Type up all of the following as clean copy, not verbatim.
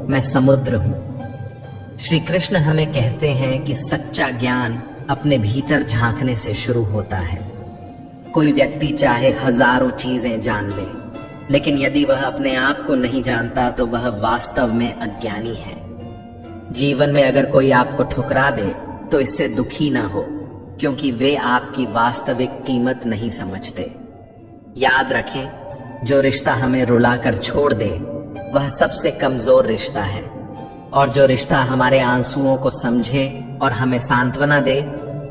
मैं समुद्र हूं। श्री कृष्ण हमें कहते हैं कि सच्चा ज्ञान अपने भीतर झांकने से शुरू होता है। कोई व्यक्ति चाहे हजारों चीजें जान ले, लेकिन यदि वह अपने आप को नहीं जानता तो वह वास्तव में अज्ञानी है। जीवन में अगर कोई आपको ठुकरा दे तो इससे दुखी ना हो, क्योंकि वे आपकी वास्तविक कीमत नहीं समझते। याद रखें, जो रिश्ता हमें रुलाकर छोड़ दे वह सबसे कमजोर रिश्ता है, और जो रिश्ता हमारे आंसुओं को समझे और हमें सांत्वना दे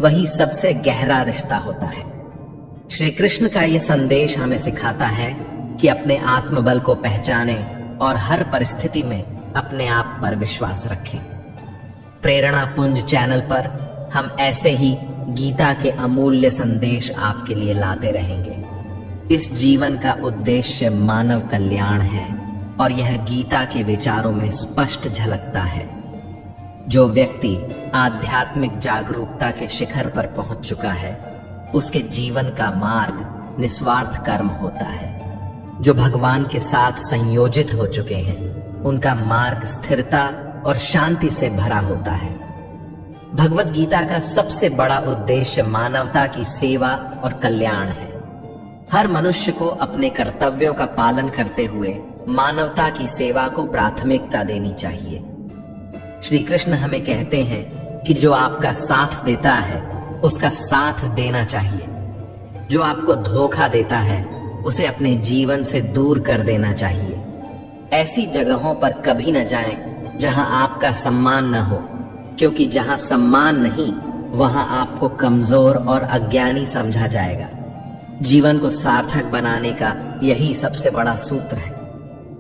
वही सबसे गहरा रिश्ता होता है। श्री कृष्ण का यह संदेश हमें सिखाता है कि अपने आत्मबल को पहचानें और हर परिस्थिति में अपने आप पर विश्वास रखें। प्रेरणा पुंज चैनल पर हम ऐसे ही गीता के अमूल्य संदेश आपके लिए लाते रहेंगे। इस जीवन का उद्देश्य मानव कल्याण है और यह गीता के विचारों में स्पष्ट झलकता है। जो व्यक्ति आध्यात्मिक जागरूकता के शिखर पर पहुंच चुका है उसके जीवन का मार्ग निस्वार्थ कर्म होता है। जो भगवान के साथ संयोजित हो चुके हैं उनका मार्ग स्थिरता और शांति से भरा होता है। भगवत गीता का सबसे बड़ा उद्देश्य मानवता की सेवा और कल्याण है। हर मनुष्य को अपने कर्तव्यों का पालन करते हुए मानवता की सेवा को प्राथमिकता देनी चाहिए। श्री कृष्ण हमें कहते हैं कि जो आपका साथ देता है उसका साथ देना चाहिए। जो आपको धोखा देता है उसे अपने जीवन से दूर कर देना चाहिए। ऐसी जगहों पर कभी न जाएं जहां आपका सम्मान न हो, क्योंकि जहां सम्मान नहीं वहां आपको कमजोर और अज्ञानी समझा जाएगा। जीवन को सार्थक बनाने का यही सबसे बड़ा सूत्र है।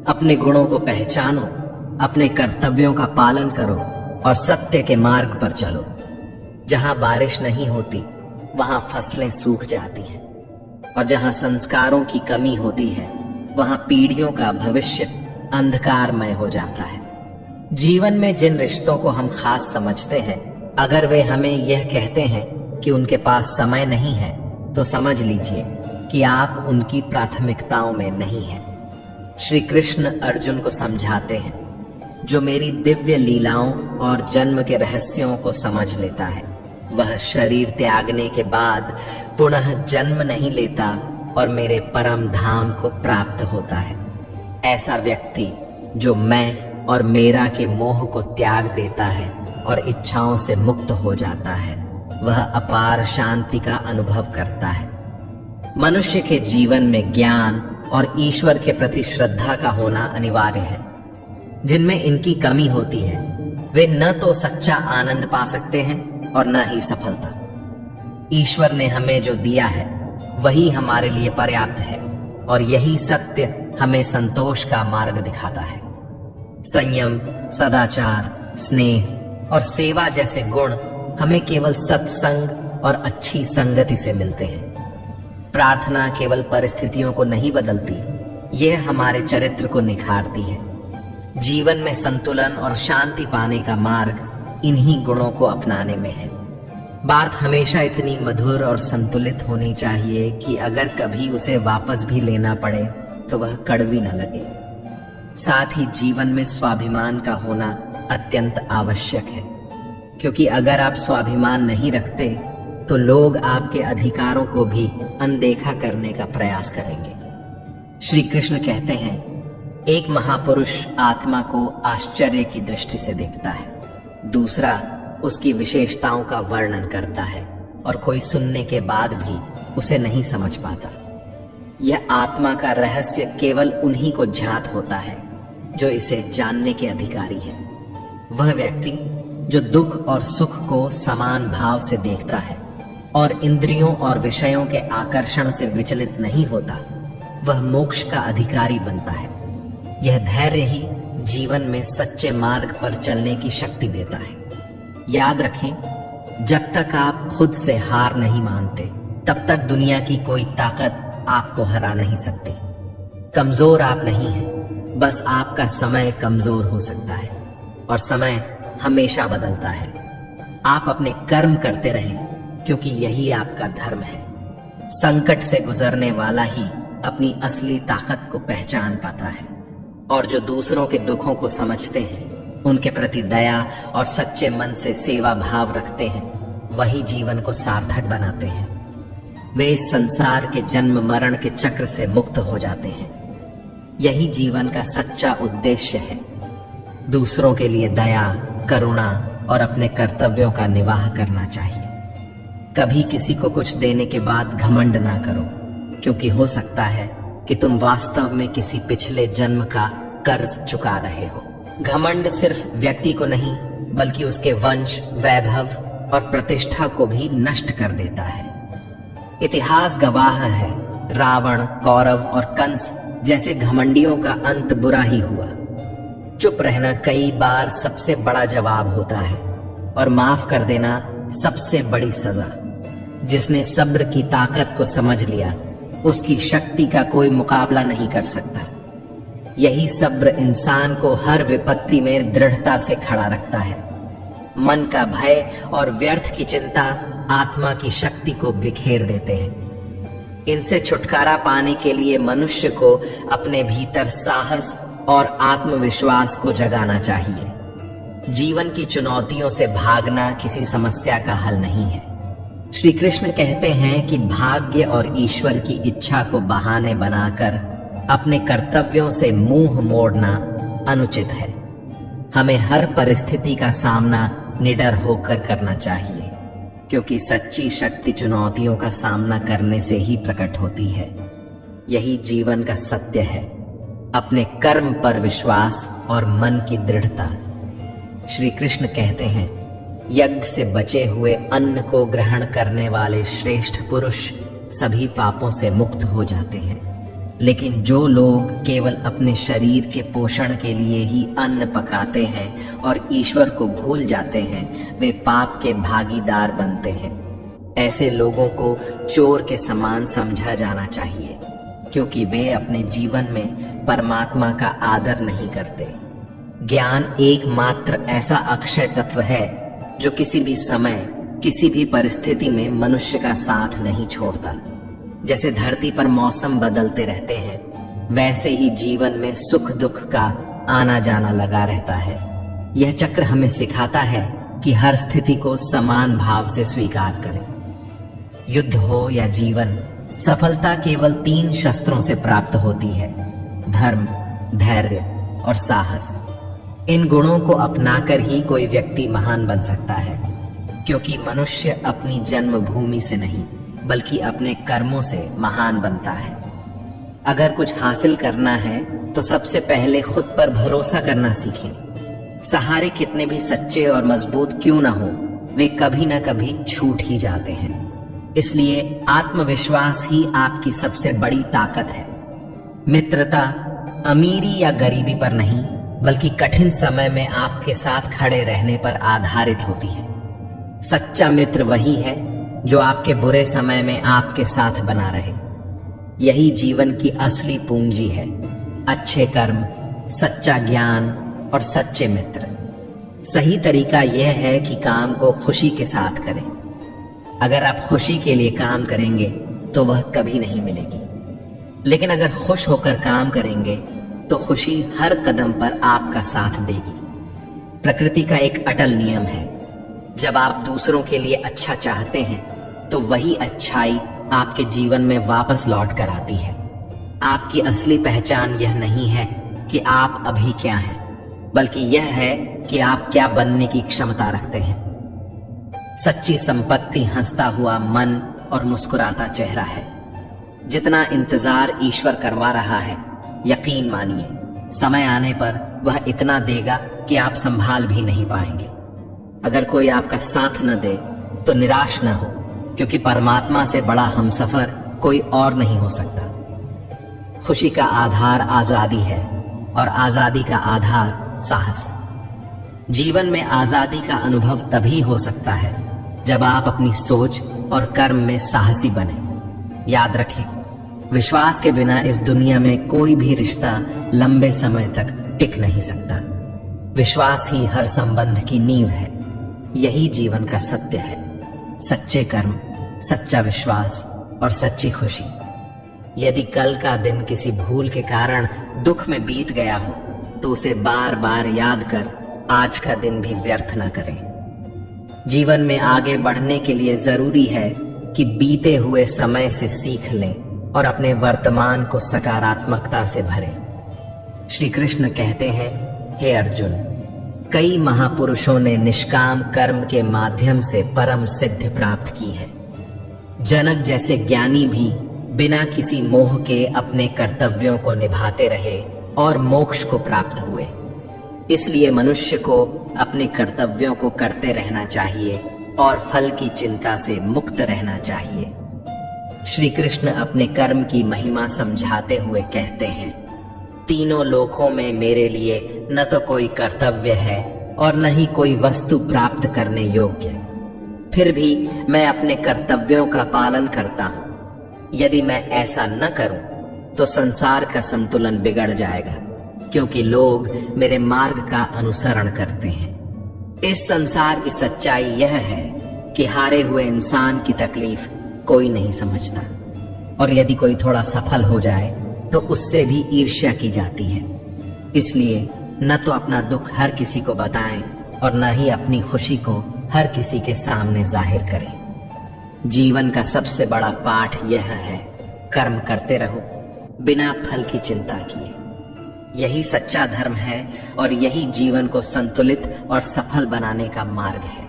अपने गुणों को पहचानो, अपने कर्तव्यों का पालन करो और सत्य के मार्ग पर चलो। जहां बारिश नहीं होती वहां फसलें सूख जाती हैं, और जहां संस्कारों की कमी होती है वहां पीढ़ियों का भविष्य अंधकारमय हो जाता है। जीवन में जिन रिश्तों को हम खास समझते हैं, अगर वे हमें यह कहते हैं कि उनके पास समय नहीं है, तो समझ लीजिए कि आप उनकी प्राथमिकताओं में नहीं हैं। श्री कृष्ण अर्जुन को समझाते हैं, जो मेरी दिव्य लीलाओं और जन्म के रहस्यों को समझ लेता है वह शरीर त्यागने के बाद पुनः जन्म नहीं लेता और मेरे परम धाम को प्राप्त होता है। ऐसा व्यक्ति जो मैं और मेरा के मोह को त्याग देता है और इच्छाओं से मुक्त हो जाता है वह अपार शांति का अनुभव करता है। मनुष्य के जीवन में ज्ञान और ईश्वर के प्रति श्रद्धा का होना अनिवार्य है। जिनमें इनकी कमी होती है वे न तो सच्चा आनंद पा सकते हैं और न ही सफलता। ईश्वर ने हमें जो दिया है वही हमारे लिए पर्याप्त है, और यही सत्य हमें संतोष का मार्ग दिखाता है। संयम, सदाचार, स्नेह और सेवा जैसे गुण हमें केवल सत्संग और अच्छी संगति से मिलते हैं। प्रार्थना केवल परिस्थितियों को नहीं बदलती, यह हमारे चरित्र को निखारती है। जीवन में संतुलन और शांति पाने का मार्ग इन्हीं गुणों को अपनाने में है। बात हमेशा इतनी मधुर और संतुलित होनी चाहिए कि अगर कभी उसे वापस भी लेना पड़े तो वह कड़वी न लगे। साथ ही जीवन में स्वाभिमान का होना अत्यंत आवश्यक है, क्योंकि अगर आप स्वाभिमान नहीं रखते तो लोग आपके अधिकारों को भी अनदेखा करने का प्रयास करेंगे। श्री कृष्ण कहते हैं, एक महापुरुष आत्मा को आश्चर्य की दृष्टि से देखता है, दूसरा उसकी विशेषताओं का वर्णन करता है, और कोई सुनने के बाद भी उसे नहीं समझ पाता। यह आत्मा का रहस्य केवल उन्हीं को ज्ञात होता है जो इसे जानने के अधिकारी हैं। वह व्यक्ति जो दुख और सुख को समान भाव से देखता है और इंद्रियों और विषयों के आकर्षण से विचलित नहीं होता, वह मोक्ष का अधिकारी बनता है। यह धैर्य ही जीवन में सच्चे मार्ग पर चलने की शक्ति देता है। याद रखें, जब तक आप खुद से हार नहीं मानते तब तक दुनिया की कोई ताकत आपको हरा नहीं सकती। कमजोर आप नहीं हैं, बस आपका समय कमजोर हो सकता है, और समय हमेशा बदलता है। आप अपने कर्म करते रहें, क्योंकि यही आपका धर्म है। संकट से गुजरने वाला ही अपनी असली ताकत को पहचान पाता है, और जो दूसरों के दुखों को समझते हैं, उनके प्रति दया और सच्चे मन से सेवा भाव रखते हैं, वही जीवन को सार्थक बनाते हैं। वे इस संसार के जन्म मरण के चक्र से मुक्त हो जाते हैं। यही जीवन का सच्चा उद्देश्य है। दूसरों के लिए दया, करुणा और अपने कर्तव्यों का निर्वाह करना चाहिए। कभी किसी को कुछ देने के बाद घमंड ना करो, क्योंकि हो सकता है कि तुम वास्तव में किसी पिछले जन्म का कर्ज चुका रहे हो। घमंड सिर्फ व्यक्ति को नहीं, बल्कि उसके वंश, वैभव और प्रतिष्ठा को भी नष्ट कर देता है। इतिहास गवाह है, रावण, कौरव और कंस जैसे घमंडियों का अंत बुरा ही हुआ। चुप रहना कई बार सबसे बड़ा जवाब होता है और माफ कर देना सबसे बड़ी सजा। जिसने सब्र की ताकत को समझ लिया, उसकी शक्ति का कोई मुकाबला नहीं कर सकता। यही सब्र इंसान को हर विपत्ति में दृढ़ता से खड़ा रखता है। मन का भय और व्यर्थ की चिंता आत्मा की शक्ति को बिखेर देते हैं। इनसे छुटकारा पाने के लिए मनुष्य को अपने भीतर साहस और आत्मविश्वास को जगाना चाहिए। जीवन की चुनौतियों से भागना किसी समस्या का हल नहीं है। श्री कृष्ण कहते हैं कि भाग्य और ईश्वर की इच्छा को बहाने बनाकर अपने कर्तव्यों से मुंह मोड़ना अनुचित है। हमें हर परिस्थिति का सामना निडर होकर करना चाहिए, क्योंकि सच्ची शक्ति चुनौतियों का सामना करने से ही प्रकट होती है। यही जीवन का सत्य है, अपने कर्म पर विश्वास और मन की दृढ़ता। श्री कृष्ण कहते हैं, यज्ञ से बचे हुए अन्न को ग्रहण करने वाले श्रेष्ठ पुरुष सभी पापों से मुक्त हो जाते हैं। लेकिन जो लोग केवल अपने शरीर के पोषण के लिए ही अन्न पकाते हैं और ईश्वर को भूल जाते हैं, वे पाप के भागीदार बनते हैं। ऐसे लोगों को चोर के समान समझा जाना चाहिए, क्योंकि वे अपने जीवन में परमात्मा का आदर नहीं करते। ज्ञान एकमात्र ऐसा अक्षय तत्व है जो किसी भी समय, किसी भी परिस्थिति में मनुष्य का साथ नहीं छोड़ता। जैसे धरती पर मौसम बदलते रहते हैं, वैसे ही जीवन में सुख दुख का आना जाना लगा रहता है। यह चक्र हमें सिखाता है कि हर स्थिति को समान भाव से स्वीकार करें। युद्ध हो या जीवन, सफलता केवल 3 शस्त्रों से प्राप्त होती है: धर्म, धैर्य और साहस। इन गुणों को अपनाकर ही कोई व्यक्ति महान बन सकता है, क्योंकि मनुष्य अपनी जन्मभूमि से नहीं, बल्कि अपने कर्मों से महान बनता है। अगर कुछ हासिल करना है तो सबसे पहले खुद पर भरोसा करना सीखें। सहारे कितने भी सच्चे और मजबूत क्यों ना हो, वे कभी ना कभी छूट ही जाते हैं। इसलिए आत्मविश्वास ही आपकी सबसे बड़ी ताकत है। मित्रता अमीरी या गरीबी पर नहीं, बल्कि कठिन समय में आपके साथ खड़े रहने पर आधारित होती है। सच्चा मित्र वही है जो आपके बुरे समय में आपके साथ बना रहे। यही जीवन की असली पूंजी है: अच्छे कर्म, सच्चा ज्ञान और सच्चे मित्र। सही तरीका यह है कि काम को खुशी के साथ करें। अगर आप खुशी के लिए काम करेंगे तो वह कभी नहीं मिलेगी, लेकिन अगर खुश होकर काम करेंगे तो खुशी हर कदम पर आपका साथ देगी। प्रकृति का एक अटल नियम है, जब आप दूसरों के लिए अच्छा चाहते हैं तो वही अच्छाई आपके जीवन में वापस लौट कर आती है। आपकी असली पहचान यह नहीं है कि आप अभी क्या हैं, बल्कि यह है कि आप क्या बनने की क्षमता रखते हैं। सच्ची संपत्ति हंसता हुआ मन और मुस्कुराता चेहरा है। जितना इंतजार ईश्वर करवा रहा है, यकीन मानिए समय आने पर वह इतना देगा कि आप संभाल भी नहीं पाएंगे। अगर कोई आपका साथ न दे तो निराश न हो, क्योंकि परमात्मा से बड़ा हमसफर कोई और नहीं हो सकता। खुशी का आधार आजादी है और आजादी का आधार साहस। जीवन में आजादी का अनुभव तभी हो सकता है जब आप अपनी सोच और कर्म में साहसी बने। याद रखें, विश्वास के बिना इस दुनिया में कोई भी रिश्ता लंबे समय तक टिक नहीं सकता। विश्वास ही हर संबंध की नींव है। यही जीवन का सत्य है: सच्चे कर्म, सच्चा विश्वास और सच्ची खुशी। यदि कल का दिन किसी भूल के कारण दुख में बीत गया हो तो उसे बार बार याद कर आज का दिन भी व्यर्थ न करें। जीवन में आगे बढ़ने के लिए जरूरी है कि बीते हुए समय से सीख लें और अपने वर्तमान को सकारात्मकता से भरें। श्री कृष्ण कहते हैं, हे अर्जुन, कई महापुरुषों ने निष्काम कर्म के माध्यम से परम सिद्धि प्राप्त की है। जनक जैसे ज्ञानी भी बिना किसी मोह के अपने कर्तव्यों को निभाते रहे और मोक्ष को प्राप्त हुए। इसलिए मनुष्य को अपने कर्तव्यों को करते रहना चाहिए और फल की चिंता से मुक्त रहना चाहिए। श्री कृष्ण अपने कर्म की महिमा समझाते हुए कहते हैं, तीनों लोकों में मेरे लिए न तो कोई कर्तव्य है और न ही कोई वस्तु प्राप्त करने योग्य, फिर भी मैं अपने कर्तव्यों का पालन करता हूं। यदि मैं ऐसा न करूं तो संसार का संतुलन बिगड़ जाएगा, क्योंकि लोग मेरे मार्ग का अनुसरण करते हैं। इस संसार की सच्चाई यह है कि हारे हुए इंसान की तकलीफ कोई नहीं समझता, और यदि कोई थोड़ा सफल हो जाए तो उससे भी ईर्ष्या की जाती है। इसलिए न तो अपना दुख हर किसी को बताएं और न ही अपनी खुशी को हर किसी के सामने जाहिर करें। जीवन का सबसे बड़ा पाठ यह है, कर्म करते रहो बिना फल की चिंता किए। यही सच्चा धर्म है और यही जीवन को संतुलित और सफल बनाने का मार्ग है।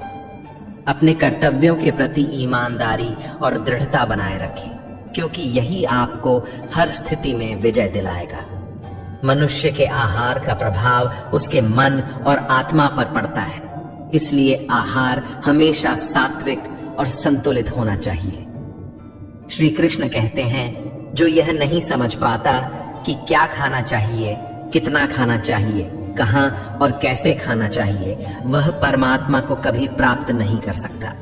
अपने कर्तव्यों के प्रति ईमानदारी और दृढ़ता बनाए रखें, क्योंकि यही आपको हर स्थिति में विजय दिलाएगा। मनुष्य के आहार का प्रभाव उसके मन और आत्मा पर पड़ता है, इसलिए आहार हमेशा सात्विक और संतुलित होना चाहिए। श्री कृष्ण कहते हैं, जो यह नहीं समझ पाता कि क्या खाना चाहिए, कितना खाना चाहिए, कहां और कैसे खाना चाहिए, वह परमात्मा को कभी प्राप्त नहीं कर सकता।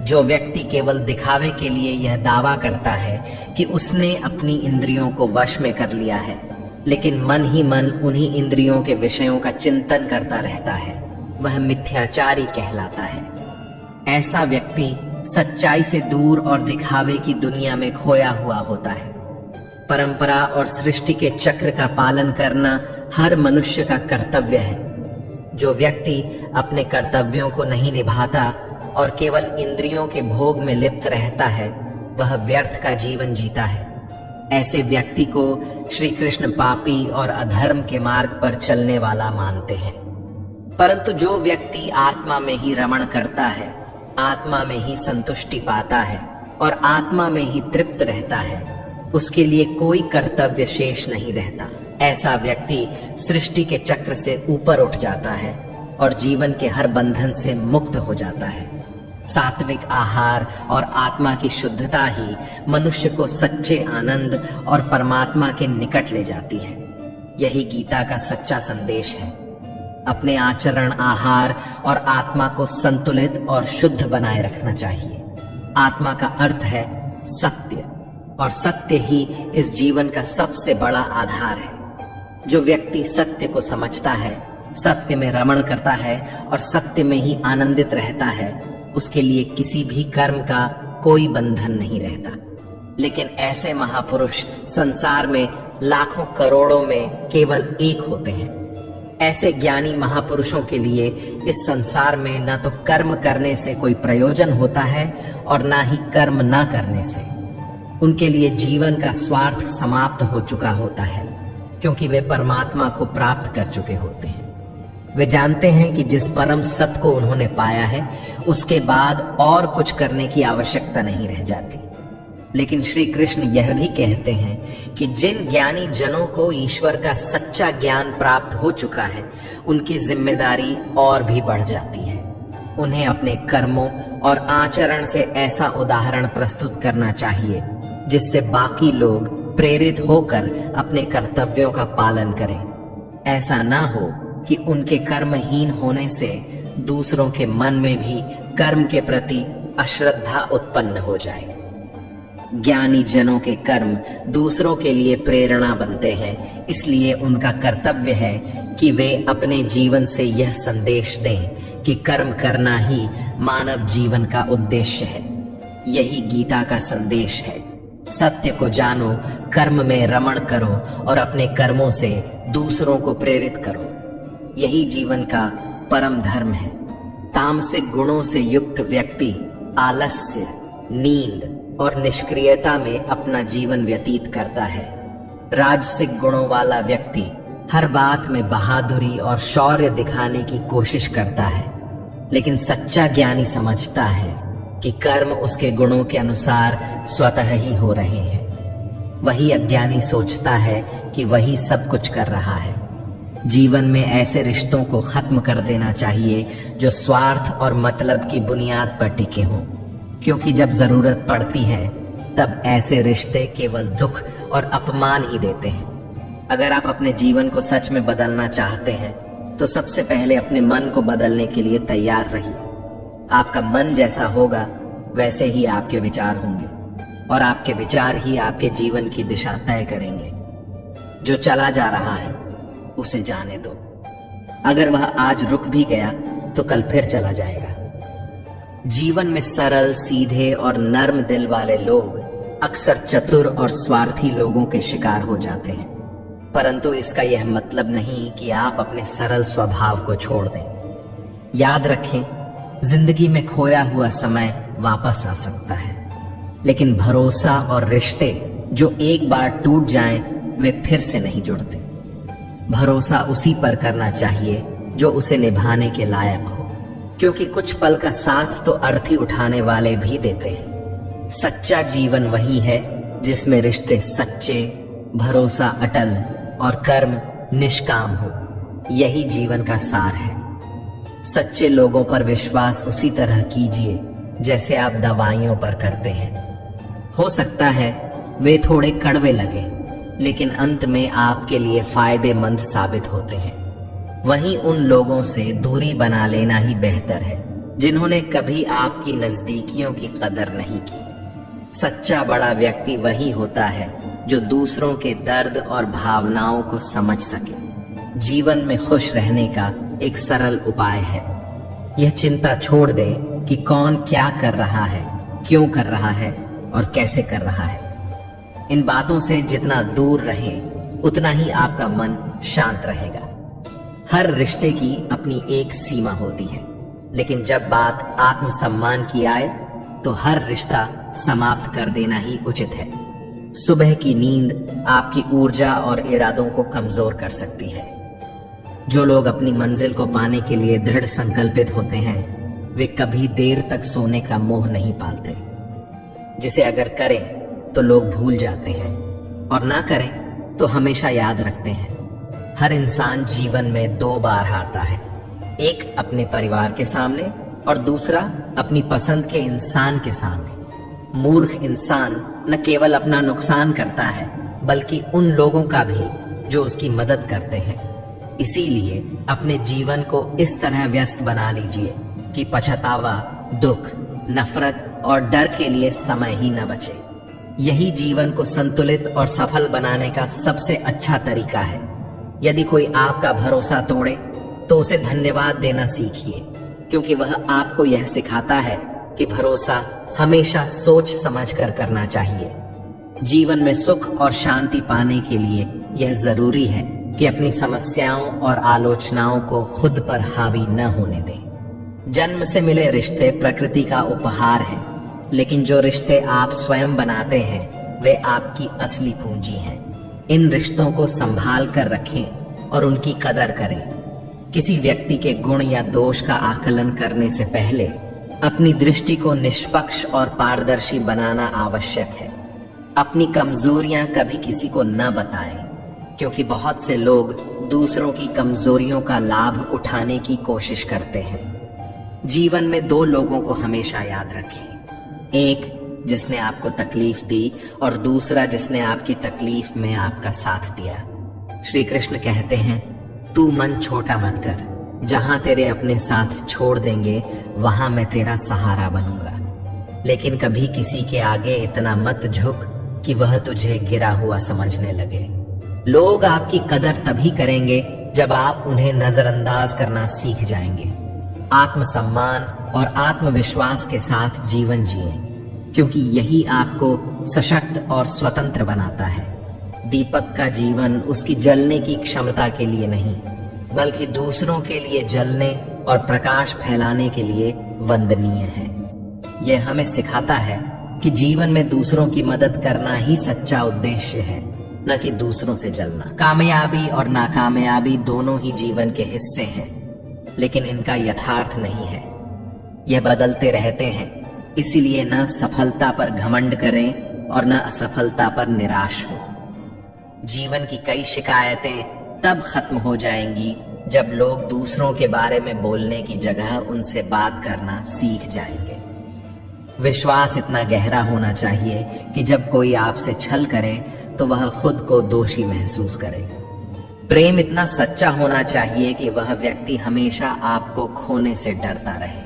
जो व्यक्ति केवल दिखावे के लिए यह दावा करता है कि उसने अपनी इंद्रियों को वश में कर लिया है, लेकिन मन ही मन उन्हीं इंद्रियों के विषयों का चिंतन करता रहता है, वह मिथ्याचारी कहलाता है। ऐसा व्यक्ति सच्चाई से दूर और दिखावे की दुनिया में खोया हुआ होता है। परंपरा और सृष्टि के चक्र का पालन करना हर मनुष्य का कर्तव्य है। जो व्यक्ति अपने कर्तव्यों को नहीं निभाता और केवल इंद्रियों के भोग में लिप्त रहता है, वह व्यर्थ का जीवन जीता है। ऐसे व्यक्ति को श्री कृष्ण पापी और अधर्म के मार्ग पर चलने वाला मानते हैं। परंतु जो व्यक्ति आत्मा में ही रमण करता है, आत्मा में ही संतुष्टि पाता है और आत्मा में ही तृप्त रहता है, उसके लिए कोई कर्तव्य शेष नहीं रहता। ऐसा व्यक्ति सृष्टि के चक्र से ऊपर उठ जाता है और जीवन के हर बंधन से मुक्त हो जाता है। सात्विक आहार और आत्मा की शुद्धता ही मनुष्य को सच्चे आनंद और परमात्मा के निकट ले जाती है। यही गीता का सच्चा संदेश है। अपने आचरण, आहार और आत्मा को संतुलित और शुद्ध बनाए रखना चाहिए। आत्मा का अर्थ है सत्य, और सत्य ही इस जीवन का सबसे बड़ा आधार है। जो व्यक्ति सत्य को समझता है, सत्य में रमण करता है और सत्य में ही आनंदित रहता है, उसके लिए किसी भी कर्म का कोई बंधन नहीं रहता। लेकिन ऐसे महापुरुष संसार में लाखों करोड़ों में केवल एक होते हैं। ऐसे ज्ञानी महापुरुषों के लिए इस संसार में न तो कर्म करने से कोई प्रयोजन होता है और ना ही कर्म ना करने से। उनके लिए जीवन का स्वार्थ समाप्त हो चुका होता है, क्योंकि वे परमात्मा को प्राप्त कर चुके होते हैं। वे जानते हैं कि जिस परम सत्य को उन्होंने पाया है, उसके बाद और कुछ करने की आवश्यकता नहीं रह जाती। लेकिन श्री कृष्ण यह भी कहते हैं कि जिन ज्ञानी जनों को ईश्वर का सच्चा ज्ञान प्राप्त हो चुका है, उनकी जिम्मेदारी और भी बढ़ जाती है। उन्हें अपने कर्मों और आचरण से ऐसा उदाहरण प्रस्तुत करना चाहिए जिससे बाकी लोग प्रेरित होकर अपने कर्तव्यों का पालन करें। ऐसा ना हो कि उनके कर्महीन होने से दूसरों के मन में भी कर्म के प्रति अश्रद्धा उत्पन्न हो जाए। ज्ञानी जनों के कर्म दूसरों के लिए प्रेरणा बनते हैं, इसलिए उनका कर्तव्य है कि वे अपने जीवन से यह संदेश दें कि कर्म करना ही मानव जीवन का उद्देश्य है। यही गीता का संदेश है। सत्य को जानो, कर्म में रमण करो और अपने कर्मों से दूसरों को प्रेरित करो। यही जीवन का परम धर्म है। तामसिक गुणों से युक्त व्यक्ति आलस्य, नींद और निष्क्रियता में अपना जीवन व्यतीत करता है। राजसिक गुणों वाला व्यक्ति हर बात में बहादुरी और शौर्य दिखाने की कोशिश करता है, लेकिन सच्चा ज्ञानी समझता है कि कर्म उसके गुणों के अनुसार स्वतः ही हो रहे हैं। वही अज्ञानी सोचता है कि वही सब कुछ कर रहा है। जीवन में ऐसे रिश्तों को खत्म कर देना चाहिए जो स्वार्थ और मतलब की बुनियाद पर टिके हों, क्योंकि जब जरूरत पड़ती है तब ऐसे रिश्ते केवल दुख और अपमान ही देते हैं। अगर आप अपने जीवन को सच में बदलना चाहते हैं तो सबसे पहले अपने मन को बदलने के लिए तैयार रहिए। आपका मन जैसा होगा वैसे ही आपके विचार होंगे और आपके विचार ही आपके जीवन की दिशा तय करेंगे। जो चला जा रहा है उसे जाने दो। अगर वह आज रुक भी गया तो कल फिर चला जाएगा। जीवन में सरल, सीधे और नर्म दिल वाले लोग अक्सर चतुर और स्वार्थी लोगों के शिकार हो जाते हैं, परंतु इसका यह मतलब नहीं कि आप अपने सरल स्वभाव को छोड़ दें। याद रखें, जिंदगी में खोया हुआ समय वापस आ सकता है, लेकिन भरोसा और रिश्ते जो एक बार टूट जाएं, वे फिर से नहीं जुड़ते। भरोसा उसी पर करना चाहिए जो उसे निभाने के लायक हो, क्योंकि कुछ पल का साथ तो अर्थी उठाने वाले भी देते हैं। सच्चा जीवन वही है जिसमें रिश्ते सच्चे, भरोसा अटल और कर्म निष्काम हो। यही जीवन का सार है। सच्चे लोगों पर विश्वास उसी तरह कीजिए जैसे आप दवाइयों पर करते हैं। हो सकता है वे थोड़े कड़वे लगे, लेकिन अंत में आपके लिए फायदेमंद साबित होते हैं। वहीं उन लोगों से दूरी बना लेना ही बेहतर है जिन्होंने कभी आपकी नजदीकियों की कदर नहीं की। सच्चा बड़ा व्यक्ति वही होता है जो दूसरों के दर्द और भावनाओं को समझ सके। जीवन में खुश रहने का एक सरल उपाय है। यह चिंता छोड़ दें कि कौन क्या कर रहा है, क्यों कर रहा है और कैसे कर रहा है। इन बातों से जितना दूर रहें, उतना ही आपका मन शांत रहेगा। हर रिश्ते की अपनी एक सीमा होती है, लेकिन जब बात आत्मसम्मान की आए तो हर रिश्ता समाप्त कर देना ही उचित है। सुबह की नींद आपकी ऊर्जा और इरादों को कमजोर कर सकती है। जो लोग अपनी मंजिल को पाने के लिए दृढ़ संकल्पित होते हैं, वे कभी देर तक सोने का मोह नहीं पालते, जिसे अगर करें तो लोग भूल जाते हैं और ना करें तो हमेशा याद रखते हैं। हर इंसान जीवन में 2 बार हारता है, एक अपने परिवार के सामने और दूसरा अपनी पसंद के इंसान के सामने। मूर्ख इंसान न केवल अपना नुकसान करता है, बल्कि उन लोगों का भी जो उसकी मदद करते हैं। इसीलिए अपने जीवन को इस तरह व्यस्त बना लीजिए कि पछतावा, दुख, नफरत और डर के लिए समय ही न बचे। यही जीवन को संतुलित और सफल बनाने का सबसे अच्छा तरीका है। यदि कोई आपका भरोसा तोड़े तो उसे धन्यवाद देना सीखिए, क्योंकि वह आपको यह सिखाता है कि भरोसा हमेशा सोच समझकर करना चाहिए। जीवन में सुख और शांति पाने के लिए यह जरूरी है कि अपनी समस्याओं और आलोचनाओं को खुद पर हावी न होने दें। जन्म से मिले रिश्ते प्रकृति का उपहार है, लेकिन जो रिश्ते आप स्वयं बनाते हैं वे आपकी असली पूंजी हैं। इन रिश्तों को संभाल कर रखें और उनकी कदर करें। किसी व्यक्ति के गुण या दोष का आकलन करने से पहले अपनी दृष्टि को निष्पक्ष और पारदर्शी बनाना आवश्यक है। अपनी कमजोरियां कभी किसी को न बताएं, क्योंकि बहुत से लोग दूसरों की कमजोरियों का लाभ उठाने की कोशिश करते हैं। जीवन में 2 लोगों को हमेशा याद रखें, एक जिसने आपको तकलीफ दी और दूसरा जिसने आपकी तकलीफ में आपका साथ दिया। श्री कृष्ण कहते हैं, तू मन छोटा मत कर, जहां तेरे अपने साथ छोड़ देंगे वहां मैं तेरा सहारा बनूंगा। लेकिन कभी किसी के आगे इतना मत झुक कि वह तुझे गिरा हुआ समझने लगे। लोग आपकी कदर तभी करेंगे जब आप उन्हें नजरअंदाज करना सीख जाएंगे। आत्मसम्मान और आत्मविश्वास के साथ जीवन जिएं, क्योंकि यही आपको सशक्त और स्वतंत्र बनाता है। दीपक का जीवन उसकी जलने की क्षमता के लिए नहीं, बल्कि दूसरों के लिए जलने और प्रकाश फैलाने के लिए वंदनीय है। यह हमें सिखाता है कि जीवन में दूसरों की मदद करना ही सच्चा उद्देश्य है, न कि दूसरों से जलना। कामयाबी और नाकामयाबी दोनों ही जीवन के हिस्से हैं, लेकिन इनका यथार्थ नहीं है। यह बदलते रहते हैं, इसीलिए न सफलता पर घमंड करें और न असफलता पर निराश हो। जीवन की कई शिकायतें तब खत्म हो जाएंगी जब लोग दूसरों के बारे में बोलने की जगह उनसे बात करना सीख जाएंगे। विश्वास इतना गहरा होना चाहिए कि जब कोई आपसे छल करे तो वह खुद को दोषी महसूस करे। प्रेम इतना सच्चा होना चाहिए कि वह व्यक्ति हमेशा आपको खोने से डरता रहे।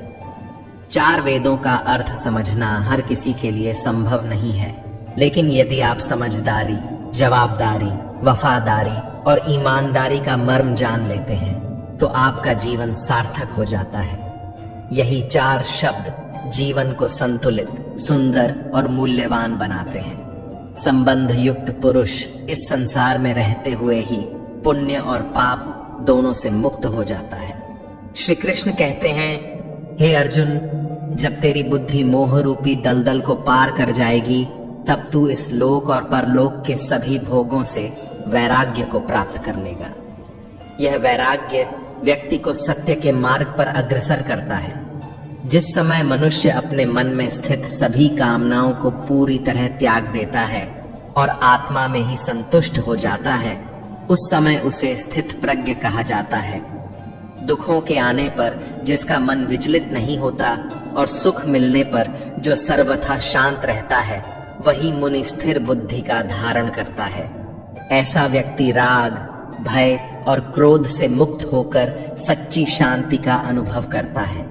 4 वेदों का अर्थ समझना हर किसी के लिए संभव नहीं है, लेकिन यदि आप समझदारी, जवाबदारी, वफादारी और ईमानदारी का मर्म जान लेते हैं तो आपका जीवन सार्थक हो जाता है। यही 4 शब्द जीवन को संतुलित, सुंदर और मूल्यवान बनाते हैं। संबंध युक्त पुरुष इस संसार में रहते हुए ही पुण्य और पाप दोनों से मुक्त हो जाता है। श्री कृष्ण कहते हैं, हे अर्जुन, जब तेरी बुद्धि मोह रूपी दलदल को पार कर जाएगी तब तू इस लोक और परलोक के सभी भोगों से वैराग्य को प्राप्त कर लेगा। यह वैराग्य व्यक्ति को सत्य के मार्ग पर अग्रसर करता है। जिस समय मनुष्य अपने मन में स्थित सभी कामनाओं को पूरी तरह त्याग देता है और आत्मा में ही संतुष्ट हो जाता है, उस समय उसे स्थित प्रज्ञ कहा जाता है। दुखों के आने पर जिसका मन विचलित नहीं होता और सुख मिलने पर जो सर्वथा शांत रहता है, वही मुनि स्थिर बुद्धि का धारण करता है। ऐसा व्यक्ति राग, भय और क्रोध से मुक्त होकर सच्ची शांति का अनुभव करता है।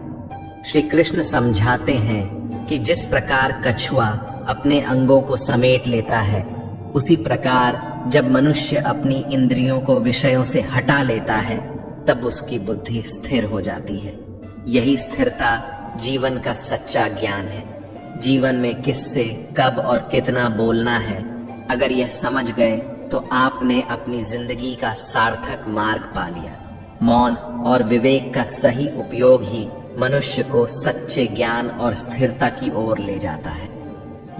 श्री कृष्ण समझाते हैं कि जिस प्रकार कछुआ अपने अंगों को समेट लेता है, उसी प्रकार जब मनुष्य अपनी इंद्रियों को विषयों से हटा लेता है तब उसकी बुद्धि स्थिर हो जाती है। यही स्थिरता जीवन का सच्चा ज्ञान है। जीवन में किससे, कब और कितना बोलना है, अगर यह समझ गए तो आपने अपनी जिंदगी का सार्थक मार्ग पा लिया। मौन और विवेक का सही उपयोग ही मनुष्य को सच्चे ज्ञान और स्थिरता की ओर ले जाता है।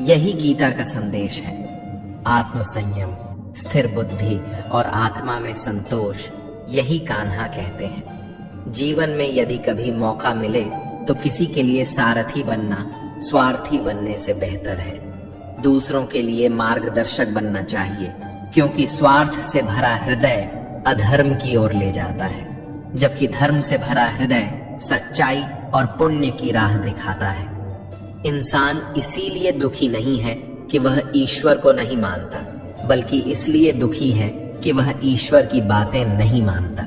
यही गीता का संदेश है। आत्म संयम, स्थिर बुद्धि और आत्मा में संतोष, यही कान्हा कहते हैं। जीवन में यदि कभी मौका मिले तो किसी के लिए सारथी बनना स्वार्थी बनने से बेहतर है। दूसरों के लिए मार्गदर्शक बनना चाहिए, क्योंकि स्वार्थ से भरा हृदय अधर्म की ओर ले जाता है, जबकि धर्म से भरा हृदय सच्चाई और पुण्य की राह दिखाता है। इंसान इसीलिए दुखी नहीं है कि वह ईश्वर को नहीं मानता, बल्कि इसलिए दुखी है कि वह ईश्वर की बातें नहीं मानता।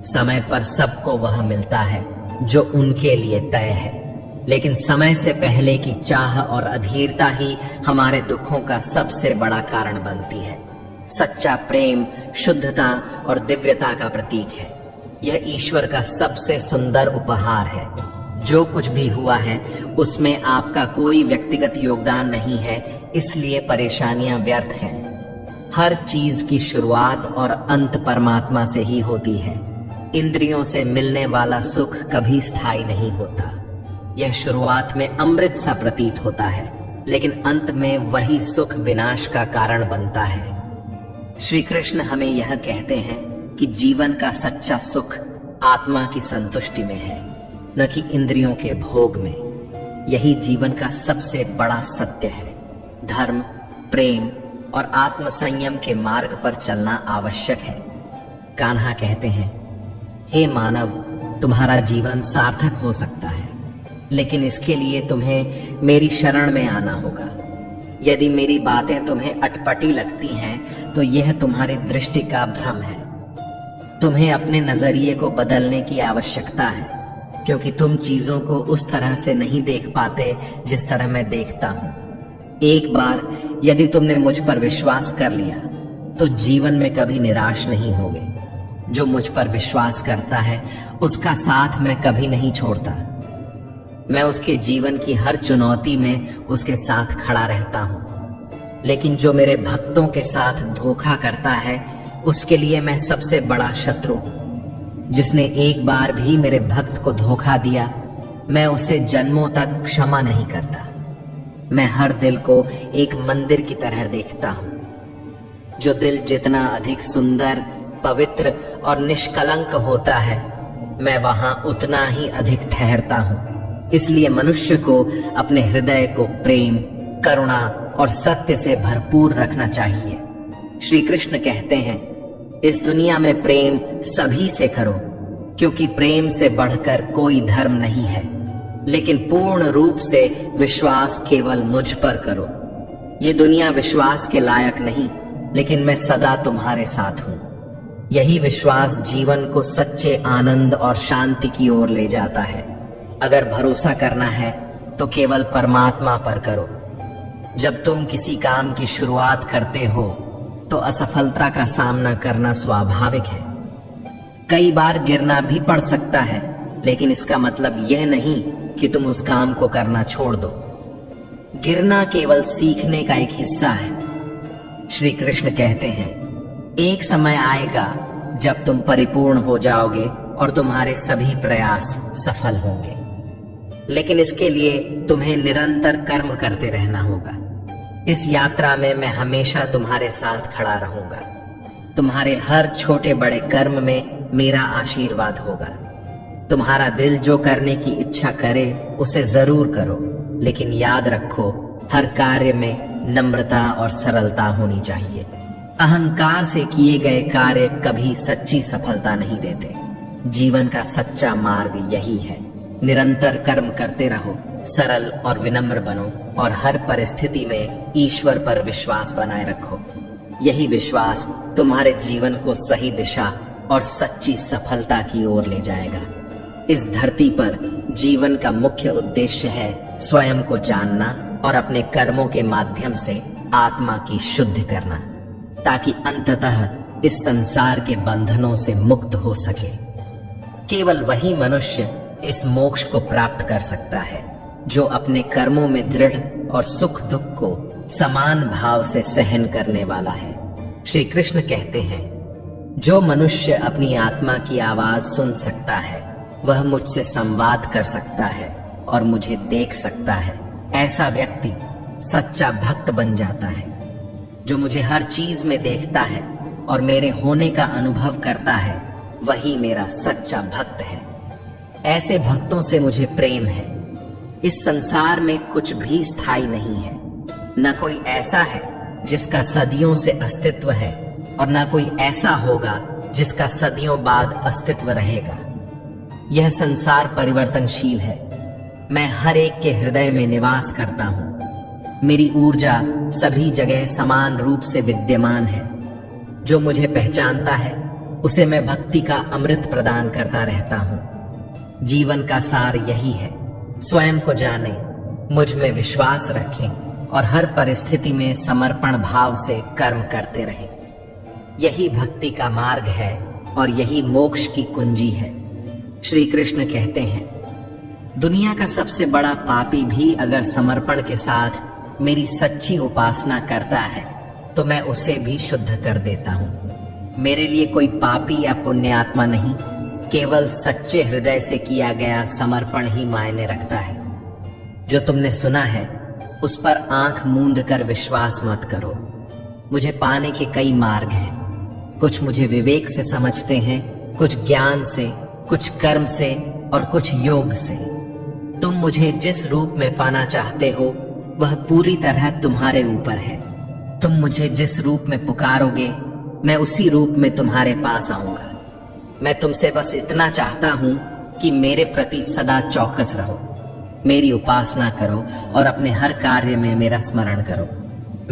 समय पर सबको वह मिलता है जो उनके लिए तय है, लेकिन समय से पहले की चाह और अधीरता ही हमारे दुखों का सबसे बड़ा कारण बनती है। सच्चा प्रेम शुद्धता और दिव्यता का प्रतीक है। यह ईश्वर का सबसे सुंदर उपहार है। जो कुछ भी हुआ है उसमें आपका कोई व्यक्तिगत योगदान नहीं है, इसलिए परेशानियां व्यर्थ हैं। हर चीज की शुरुआत और अंत परमात्मा से ही होती है। इंद्रियों से मिलने वाला सुख कभी स्थायी नहीं होता। यह शुरुआत में अमृत सा प्रतीत होता है, लेकिन अंत में वही सुख विनाश का कारण बनता है। श्री कृष्ण हमें यह कहते हैं कि जीवन का सच्चा सुख आत्मा की संतुष्टि में है, न कि इंद्रियों के भोग में। यही जीवन का सबसे बड़ा सत्य है। धर्म, प्रेम और आत्म संयम के मार्ग पर चलना आवश्यक है। कान्हा कहते हैं, हे मानव, तुम्हारा जीवन सार्थक हो सकता है, लेकिन इसके लिए तुम्हें मेरी शरण में आना होगा। यदि मेरी बातें तुम्हें अटपटी लगती हैं तो यह तुम्हारी दृष्टि का भ्रम है। तुम्हें अपने नजरिए को बदलने की आवश्यकता है, क्योंकि तुम चीजों को उस तरह से नहीं देख पाते जिस तरह मैं देखता हूँ। एक बार यदि तुमने मुझ पर विश्वास कर लिया तो जीवन में कभी निराश नहीं होगे। जो मुझ पर विश्वास करता है उसका साथ मैं कभी नहीं छोड़ता। मैं उसके जीवन की हर चुनौती में उसके साथ खड़ा रहता हूँ। लेकिन जो मेरे भक्तों के साथ धोखा करता है उसके लिए मैं सबसे बड़ा शत्रु हूं। जिसने एक बार भी मेरे भक्त को धोखा दिया मैं उसे जन्मों तक क्षमा नहीं करता। मैं हर दिल को एक मंदिर की तरह देखता हूं। जो दिल जितना अधिक सुंदर, पवित्र और निष्कलंक होता है मैं वहां उतना ही अधिक ठहरता हूं। इसलिए मनुष्य को अपने हृदय को प्रेम, करुणा और सत्य से भरपूर रखना चाहिए। श्री कृष्ण कहते हैं, इस दुनिया में प्रेम सभी से करो, क्योंकि प्रेम से बढ़कर कोई धर्म नहीं है। लेकिन पूर्ण रूप से विश्वास केवल मुझ पर करो। ये दुनिया विश्वास के लायक नहीं, लेकिन मैं सदा तुम्हारे साथ हूं। यही विश्वास जीवन को सच्चे आनंद और शांति की ओर ले जाता है। अगर भरोसा करना है तो केवल परमात्मा पर करो। जब तुम किसी काम की शुरुआत करते हो तो असफलता का सामना करना स्वाभाविक है। कई बार गिरना भी पड़ सकता है, लेकिन इसका मतलब यह नहीं कि तुम उस काम को करना छोड़ दो। गिरना केवल सीखने का एक हिस्सा है। श्री कृष्ण कहते हैं, एक समय आएगा जब तुम परिपूर्ण हो जाओगे और तुम्हारे सभी प्रयास सफल होंगे। लेकिन इसके लिए तुम्हें निरंतर कर्म करते रहना होगा। इस यात्रा में मैं हमेशा तुम्हारे साथ खड़ा रहूंगा। तुम्हारे हर छोटे बड़े कर्म में मेरा आशीर्वाद होगा। तुम्हारा दिल जो करने की इच्छा करे उसे जरूर करो, लेकिन याद रखो हर कार्य में नम्रता और सरलता होनी चाहिए। अहंकार से किए गए कार्य कभी सच्ची सफलता नहीं देते। जीवन का सच्चा मार्ग यही है। निरंतर कर्म करते रहो, सरल और विनम्र बनो और हर परिस्थिति में ईश्वर पर विश्वास बनाए रखो। यही विश्वास तुम्हारे जीवन को सही दिशा और सच्ची सफलता की ओर ले जाएगा। इस धरती पर जीवन का मुख्य उद्देश्य है स्वयं को जानना और अपने कर्मों के माध्यम से आत्मा की शुद्धि करना, ताकि अंततः इस संसार के बंधनों से मुक्त हो सके। केवल वही मनुष्य इस मोक्ष को प्राप्त कर सकता है जो अपने कर्मों में दृढ़ और सुख दुख को समान भाव से सहन करने वाला है। श्री कृष्ण कहते हैं, जो मनुष्य अपनी आत्मा की आवाज सुन सकता है वह मुझसे संवाद कर सकता है और मुझे देख सकता है। ऐसा व्यक्ति सच्चा भक्त बन जाता है। जो मुझे हर चीज में देखता है और मेरे होने का अनुभव करता है वही मेरा सच्चा भक्त है। ऐसे भक्तों से मुझे प्रेम है। इस संसार में कुछ भी स्थायी नहीं है। न कोई ऐसा है जिसका सदियों से अस्तित्व है और न कोई ऐसा होगा जिसका सदियों बाद अस्तित्व रहेगा। यह संसार परिवर्तनशील है। मैं हर एक के हृदय में निवास करता हूँ। मेरी ऊर्जा सभी जगह समान रूप से विद्यमान है। जो मुझे पहचानता है उसे मैं भक्ति का अमृत प्रदान करता रहता हूँ। जीवन का सार यही है, स्वयं को जाने, मुझ में विश्वास रखें और हर परिस्थिति में समर्पण भाव से कर्म करते रहें। यही भक्ति का मार्ग है और यही मोक्ष की कुंजी है। श्री कृष्ण कहते हैं, दुनिया का सबसे बड़ा पापी भी अगर समर्पण के साथ मेरी सच्ची उपासना करता है तो मैं उसे भी शुद्ध कर देता हूँ। मेरे लिए कोई पापी या पुण्यात्मा नहीं, केवल सच्चे हृदय से किया गया समर्पण ही मायने रखता है। जो तुमने सुना है उस पर आंख मूंद कर विश्वास मत करो। मुझे पाने के कई मार्ग हैं। कुछ मुझे विवेक से समझते हैं, कुछ ज्ञान से, कुछ कर्म से और कुछ योग से। तुम मुझे जिस रूप में पाना चाहते हो वह पूरी तरह तुम्हारे ऊपर है। तुम मुझे जिस रूप में पुकारोगे मैं उसी रूप में तुम्हारे पास आऊंगा। मैं तुमसे बस इतना चाहता हूं कि मेरे प्रति सदा चौकस रहो, मेरी उपासना करो और अपने हर कार्य में मेरा स्मरण करो।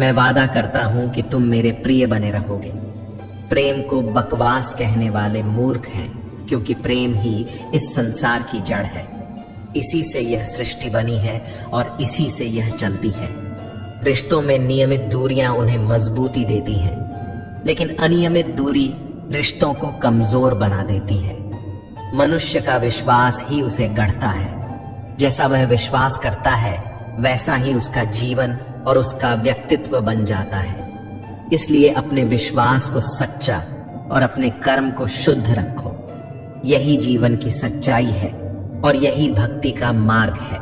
मैं वादा करता हूं कि तुम मेरे प्रिय बने रहोगे। प्रेम को बकवास कहने वाले मूर्ख हैं, क्योंकि प्रेम ही इस संसार की जड़ है। इसी से यह सृष्टि बनी है और इसी से यह चलती है। रिश्तों में नियमित दूरियां उन्हें मजबूती देती हैं, लेकिन अनियमित दूरी रिश्तों को कमजोर बना देती है। मनुष्य का विश्वास ही उसे गढ़ता है। जैसा वह विश्वास करता है वैसा ही उसका जीवन और उसका व्यक्तित्व बन जाता है। इसलिए अपने विश्वास को सच्चा और अपने कर्म को शुद्ध रखो। यही जीवन की सच्चाई है और यही भक्ति का मार्ग है।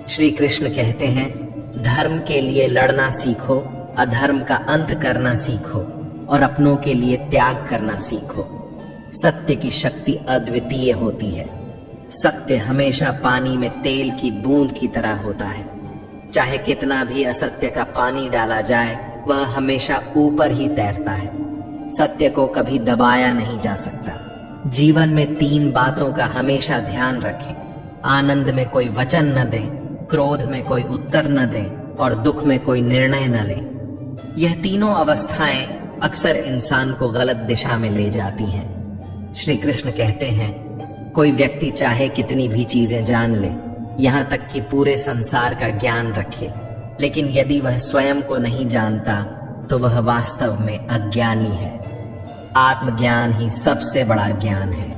श्री कृष्ण कहते हैं, धर्म के लिए लड़ना सीखो, अधर्म का अंत करना सीखो और अपनों के लिए त्याग करना सीखो। सत्य की शक्ति अद्वितीय होती है। सत्य हमेशा पानी में तेल की बूंद की तरह होता है। चाहे कितना भी असत्य का पानी डाला जाए, वह हमेशा ऊपर ही तैरता है। सत्य को कभी दबाया नहीं जा सकता। जीवन में 3 बातों का हमेशा ध्यान रखें। आनंद में कोई वचन न दें, क्रोध में कोई उत्तर न दें और दुख में कोई निर्णय न लें। यह तीनों अवस्थाएं अक्सर इंसान को गलत दिशा में ले जाती हैं। श्री कृष्ण कहते हैं, कोई व्यक्ति चाहे कितनी भी चीजें जान ले, यहाँ तक कि पूरे संसार का ज्ञान रखे, लेकिन यदि वह स्वयं को नहीं जानता तो वह वास्तव में अज्ञानी है। आत्मज्ञान ही सबसे बड़ा ज्ञान है।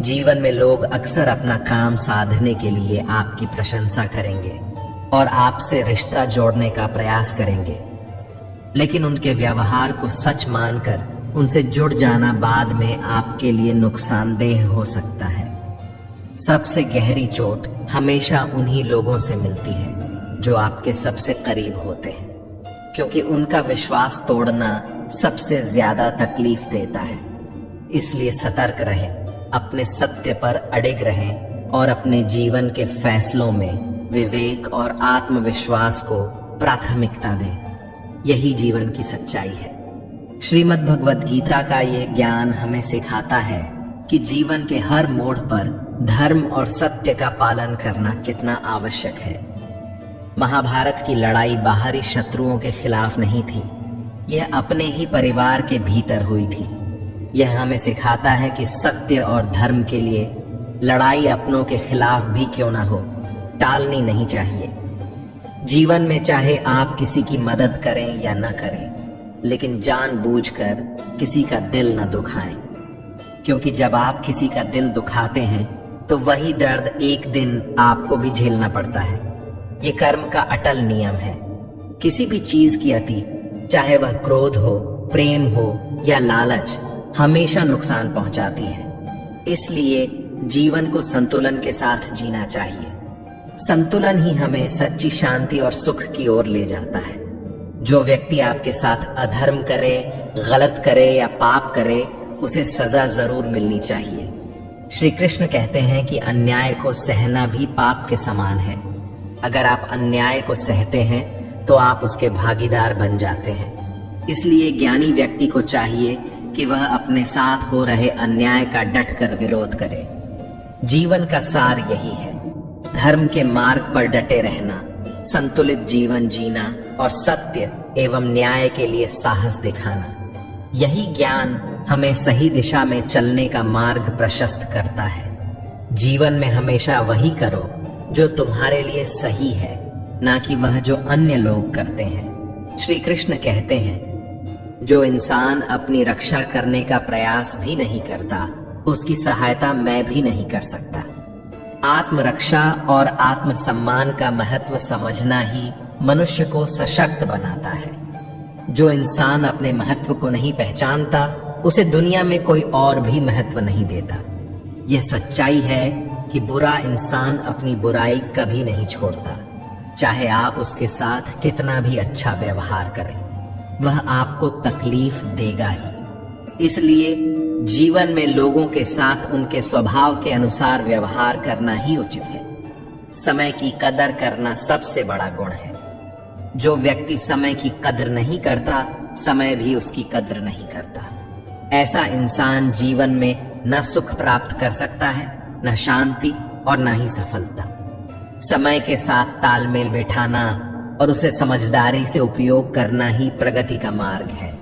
जीवन में लोग अक्सर अपना काम साधने के लिए आपकी प्रशंसा करेंगे और आपसे रिश्ता जोड़ने का प्रयास करेंगे, लेकिन उनके व्यवहार को सच मानकर उनसे जुड़ जाना बाद में आपके लिए नुकसानदेह हो सकता है। सबसे गहरी चोट हमेशा उन्हीं लोगों से मिलती है जो आपके सबसे करीब होते हैं, क्योंकि उनका विश्वास तोड़ना सबसे ज्यादा तकलीफ देता है। इसलिए सतर्क रहें, अपने सत्य पर अडिग रहें और अपने जीवन के फैसलों में विवेक और आत्मविश्वास को प्राथमिकता दें। यही जीवन की सच्चाई है। श्रीमद् भगवद गीता का यह ज्ञान हमें सिखाता है कि जीवन के हर मोड़ पर धर्म और सत्य का पालन करना कितना आवश्यक है। महाभारत की लड़ाई बाहरी शत्रुओं के खिलाफ नहीं थी, यह अपने ही परिवार के भीतर हुई थी। यह हमें सिखाता है कि सत्य और धर्म के लिए लड़ाई अपनों के खिलाफ भी क्यों ना हो, टालनी नहीं चाहिए। जीवन में चाहे आप किसी की मदद करें या न करें, लेकिन जानबूझकर किसी का दिल न दुखाएं, क्योंकि जब आप किसी का दिल दुखाते हैं तो वही दर्द एक दिन आपको भी झेलना पड़ता है। ये कर्म का अटल नियम है। किसी भी चीज की अति, चाहे वह क्रोध हो, प्रेम हो या लालच, हमेशा नुकसान पहुंचाती है। इसलिए जीवन को संतुलन के साथ जीना चाहिए। संतुलन ही हमें सच्ची शांति और सुख की ओर ले जाता है। जो व्यक्ति आपके साथ अधर्म करे, गलत करे या पाप करे, उसे सजा जरूर मिलनी चाहिए। श्री कृष्ण कहते हैं कि अन्याय को सहना भी पाप के समान है। अगर आप अन्याय को सहते हैं तो आप उसके भागीदार बन जाते हैं। इसलिए ज्ञानी व्यक्ति को चाहिए कि वह अपने साथ हो रहे अन्याय का डटकर विरोध करे। जीवन का सार यही है, धर्म के मार्ग पर डटे रहना, संतुलित जीवन जीना और सत्य एवं न्याय के लिए साहस दिखाना। यही ज्ञान हमें सही दिशा में चलने का मार्ग प्रशस्त करता है। जीवन में हमेशा वही करो जो तुम्हारे लिए सही है, ना कि वह जो अन्य लोग करते हैं। श्री कृष्ण कहते हैं, जो इंसान अपनी रक्षा करने का प्रयास भी नहीं करता, उसकी सहायता मैं भी नहीं कर सकता। आत्मरक्षा और आत्मसम्मान का महत्व समझना ही मनुष्य को सशक्त बनाता है। जो इंसान अपने महत्व को नहीं पहचानता, उसे दुनिया में कोई और भी महत्व नहीं देता। यह सच्चाई है कि बुरा इंसान अपनी बुराई कभी नहीं छोड़ता, चाहे आप उसके साथ कितना भी अच्छा व्यवहार करें, वह आपको तकलीफ देगा ही। इसलिए जीवन में लोगों के साथ उनके स्वभाव के अनुसार व्यवहार करना ही उचित है। समय की कदर करना सबसे बड़ा गुण है। जो व्यक्ति समय की कदर नहीं करता, समय भी उसकी कदर नहीं करता। ऐसा इंसान जीवन में न सुख प्राप्त कर सकता है, न शांति और न ही सफलता। समय के साथ तालमेल बिठाना और उसे समझदारी से उपयोग करना ही प्रगति का मार्ग है।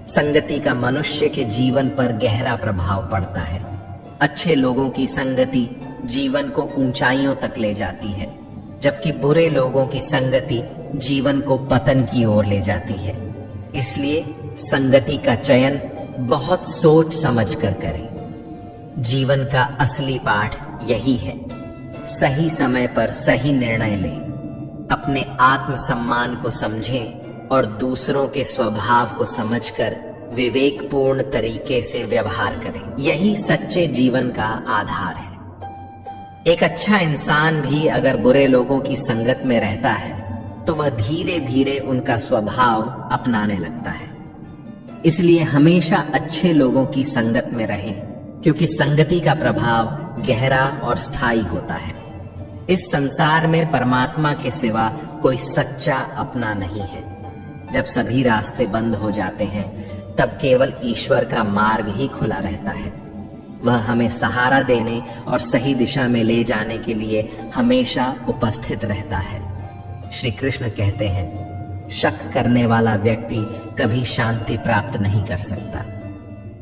संगति का मनुष्य के जीवन पर गहरा प्रभाव पड़ता है। अच्छे लोगों की संगति जीवन को ऊंचाइयों तक ले जाती है, जबकि बुरे लोगों की संगति जीवन को पतन की ओर ले जाती है। इसलिए संगति का चयन बहुत सोच समझ कर करें। जीवन का असली पाठ यही है, सही समय पर सही निर्णय लें। अपने आत्मसम्मान को समझें और दूसरों के स्वभाव को समझकर विवेकपूर्ण तरीके से व्यवहार करें। यही सच्चे जीवन का आधार है। एक अच्छा इंसान भी अगर बुरे लोगों की संगत में रहता है तो वह धीरे धीरे उनका स्वभाव अपनाने लगता है। इसलिए हमेशा अच्छे लोगों की संगत में रहें, क्योंकि संगति का प्रभाव गहरा और स्थायी होता है। इस संसार में परमात्मा के सिवा कोई सच्चा अपना नहीं है। जब सभी रास्ते बंद हो जाते हैं तब केवल ईश्वर का मार्ग ही खुला रहता है। वह हमें सहारा देने और सही दिशा में ले जाने के लिए हमेशा उपस्थित रहता है। श्री कृष्ण कहते हैं, शक करने वाला व्यक्ति कभी शांति प्राप्त नहीं कर सकता।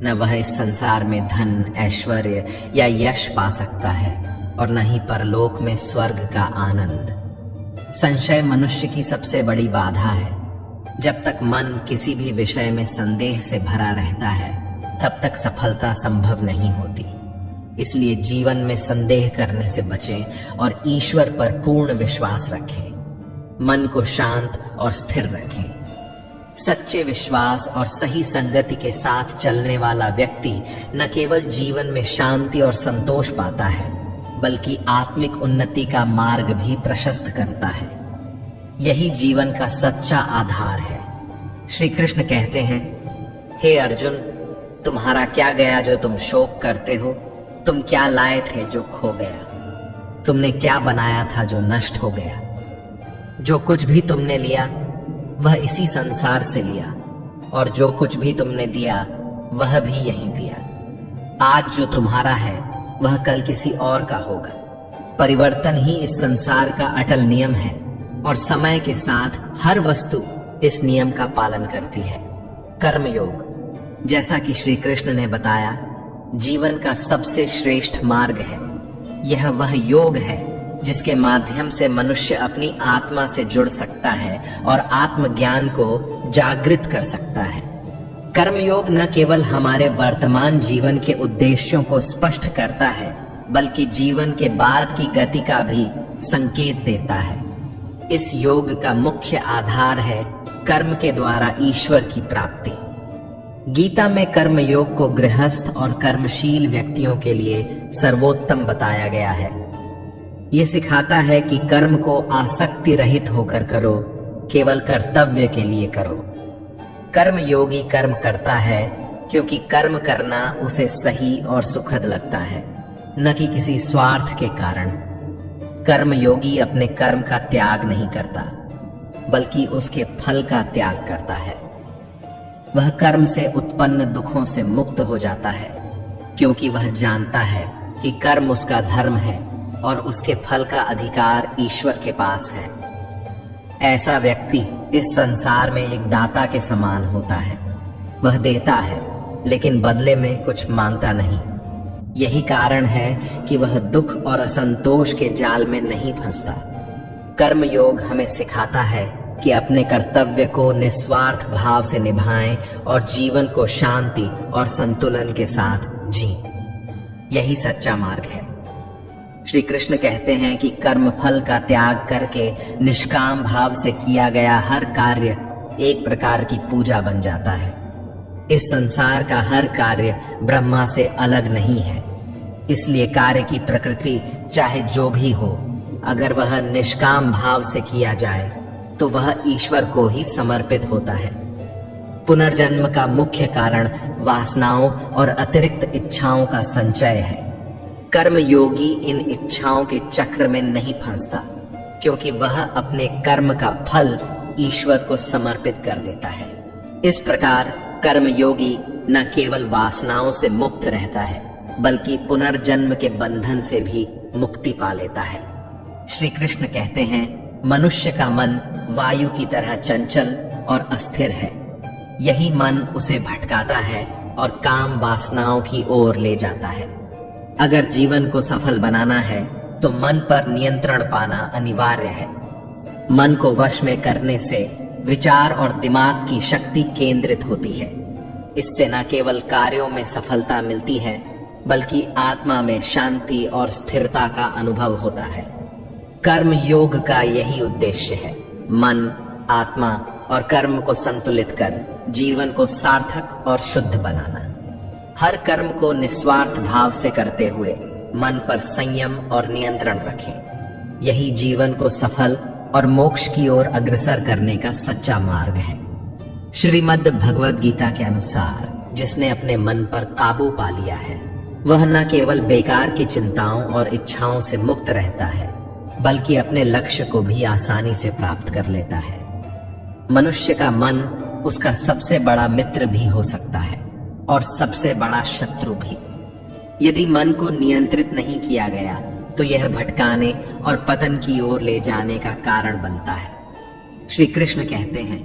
न वह इस संसार में धन, ऐश्वर्य या यश पा सकता है और न ही परलोक में स्वर्ग का आनंद। संशय मनुष्य की सबसे बड़ी बाधा है। जब तक मन किसी भी विषय में संदेह से भरा रहता है तब तक सफलता संभव नहीं होती। इसलिए जीवन में संदेह करने से बचें और ईश्वर पर पूर्ण विश्वास रखें। मन को शांत और स्थिर रखें। सच्चे विश्वास और सही संगति के साथ चलने वाला व्यक्ति न केवल जीवन में शांति और संतोष पाता है, बल्कि आत्मिक उन्नति का मार्ग भी प्रशस्त करता है। यही जीवन का सच्चा आधार है। श्री कृष्ण कहते हैं, हे अर्जुन, तुम्हारा क्या गया जो तुम शोक करते हो? तुम क्या लाए थे जो खो गया? तुमने क्या बनाया था जो नष्ट हो गया? जो कुछ भी तुमने लिया वह इसी संसार से लिया, और जो कुछ भी तुमने दिया वह भी यही दिया। आज जो तुम्हारा है वह कल किसी और का होगा। परिवर्तन ही इस संसार का अटल नियम है और समय के साथ हर वस्तु इस नियम का पालन करती है। कर्मयोग, जैसा कि श्री कृष्ण ने बताया, जीवन का सबसे श्रेष्ठ मार्ग है। यह वह योग है जिसके माध्यम से मनुष्य अपनी आत्मा से जुड़ सकता है और आत्मज्ञान को जागृत कर सकता है। कर्मयोग न केवल हमारे वर्तमान जीवन के उद्देश्यों को स्पष्ट करता है, बल्कि जीवन के बाद की गति का भी संकेत देता है। इस योग का मुख्य आधार है कर्म के द्वारा ईश्वर की प्राप्ति। गीता में कर्म योग को गृहस्थ और कर्मशील व्यक्तियों के लिए सर्वोत्तम बताया गया है। यह सिखाता है कि कर्म को आसक्ति रहित होकर करो, केवल कर्तव्य के लिए करो। कर्म योगी कर्म करता है क्योंकि कर्म करना उसे सही और सुखद लगता है, न कि किसी स्वार्थ के कारण। कर्म योगी अपने कर्म का त्याग नहीं करता, बल्कि उसके फल का त्याग करता है। वह कर्म से उत्पन्न दुखों से मुक्त हो जाता है, क्योंकि वह जानता है कि कर्म उसका धर्म है और उसके फल का अधिकार ईश्वर के पास है। ऐसा व्यक्ति इस संसार में एक दाता के समान होता है। वह देता है लेकिन बदले में कुछ मांगता नहीं। यही कारण है कि वह दुख और असंतोष के जाल में नहीं फंसता। कर्म योग हमें सिखाता है कि अपने कर्तव्य को निस्वार्थ भाव से निभाएं और जीवन को शांति और संतुलन के साथ जिएं। यही सच्चा मार्ग है। श्री कृष्ण कहते हैं कि कर्म फल का त्याग करके निष्काम भाव से किया गया हर कार्य एक प्रकार की पूजा बन जाता है। इस संसार का हर कार्य ब्रह्मा से अलग नहीं है। इसलिए कार्य की प्रकृति चाहे जो भी हो, अगर वह निष्काम भाव से किया जाए तो वह ईश्वर को ही समर्पित होता है। पुनर्जन्म का मुख्य कारण वासनाओं और अतिरिक्त इच्छाओं का संचय है। कर्म योगी इन इच्छाओं के चक्र में नहीं फंसता, क्योंकि वह अपने कर्म का फल ईश्वर को समर्पित कर देता है। इस प्रकार कर्म योगी न केवल वासनाओं से मुक्त रहता है, बल्कि पुनर्जन्म के बंधन से भी मुक्ति पा लेता है। श्री कृष्ण कहते हैं, मनुष्य का मन वायु की तरह चंचल और अस्थिर है। यही मन उसे भटकाता है और काम वासनाओं की ओर ले जाता है। अगर जीवन को सफल बनाना है तो मन पर नियंत्रण पाना अनिवार्य है। मन को वश में करने से विचार और दिमाग की शक्ति केंद्रित होती है। इससे न केवल कार्यों में सफलता मिलती है, बल्कि आत्मा में शांति और स्थिरता का अनुभव होता है। कर्म योग का यही उद्देश्य है, मन, आत्मा और कर्म को संतुलित कर जीवन को सार्थक और शुद्ध बनाना। हर कर्म को निस्वार्थ भाव से करते हुए मन पर संयम और नियंत्रण रखें। यही जीवन को सफल और मोक्ष की ओर अग्रसर करने का सच्चा मार्ग है। श्रीमद् भगवद गीता के अनुसार जिसने अपने मन पर काबू पा लिया है, वह न केवल बेकार की चिंताओं और इच्छाओं से मुक्त रहता है, बल्कि अपने लक्ष्य को भी आसानी से प्राप्त कर लेता है। मनुष्य का मन उसका सबसे बड़ा मित्र भी हो सकता है और सबसे बड़ा शत्रु भी। यदि मन को नियंत्रित नहीं किया गया तो यह भटकाने और पतन की ओर ले जाने का कारण बनता है। श्री कृष्ण कहते हैं,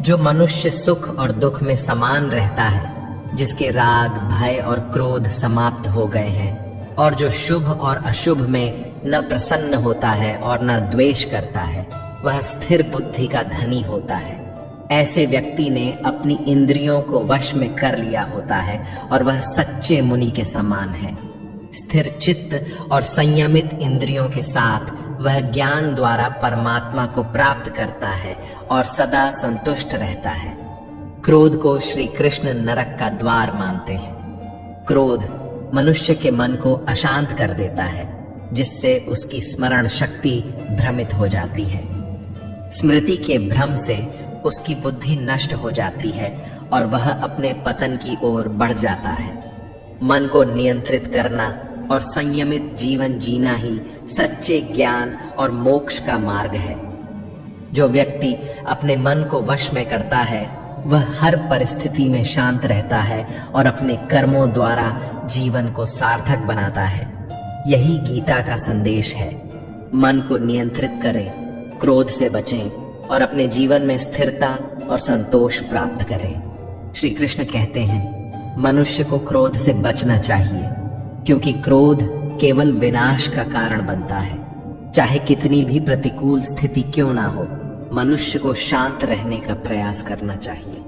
जो मनुष्य सुख और दुख में समान रहता है, जिसके राग, भय और क्रोध समाप्त हो गए हैं, और जो शुभ और अशुभ में न प्रसन्न होता है और न द्वेष करता है, वह स्थिर बुद्धि का धनी होता है। ऐसे व्यक्ति ने अपनी इंद्रियों को वश में कर लिया होता है और वह सच्चे मुनि के समान है। स्थिर चित्त और संयमित इंद्रियों के साथ वह ज्ञान द्वारा परमात्मा को प्राप्त करता है और सदा संतुष्ट रहता है। क्रोध को श्री कृष्ण नरक का द्वार मानते हैं। क्रोध मनुष्य के मन को अशांत कर देता है, जिससे उसकी स्मरण शक्ति भ्रमित हो जाती है। स्मृति के भ्रम से उसकी बुद्धि नष्ट हो जाती है और वह अपने पतन की ओर बढ़ जाता है। मन को नियंत्रित करना और संयमित जीवन जीना ही सच्चे ज्ञान और मोक्ष का मार्ग है। जो व्यक्ति अपने मन को वश में करता है, वह हर परिस्थिति में शांत रहता है और अपने कर्मों द्वारा जीवन को सार्थक बनाता है। यही गीता का संदेश है। मन को नियंत्रित करें, क्रोध से बचें और अपने जीवन में स्थिरता और संतोष प्राप्त करें। श्री कृष्ण कहते हैं, मनुष्य को क्रोध से बचना चाहिए, क्योंकि क्रोध केवल विनाश का कारण बनता है। चाहे कितनी भी प्रतिकूल स्थिति क्यों ना हो, मनुष्य को शांत रहने का प्रयास करना चाहिए।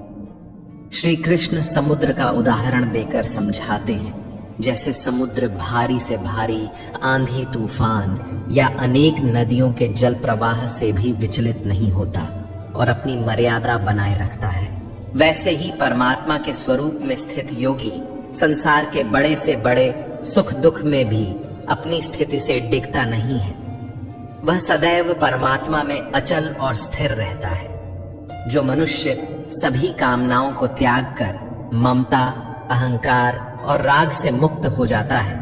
श्री कृष्ण समुद्र का उदाहरण देकर समझाते हैं, जैसे समुद्र भारी से भारी आंधी तूफान या अनेक नदियों के जल प्रवाह से भी विचलित नहीं होता और अपनी मर्यादा बनाए रखता है, वैसे ही परमात्मा के स्वरूप में स्थित योगी संसार के बड़े से बड़े सुख दुख में भी अपनी स्थिति से डिगता नहीं है। वह सदैव परमात्मा में अचल और स्थिर रहता है। जो मनुष्य सभी कामनाओं को त्याग कर ममता, अहंकार और राग से मुक्त हो जाता है,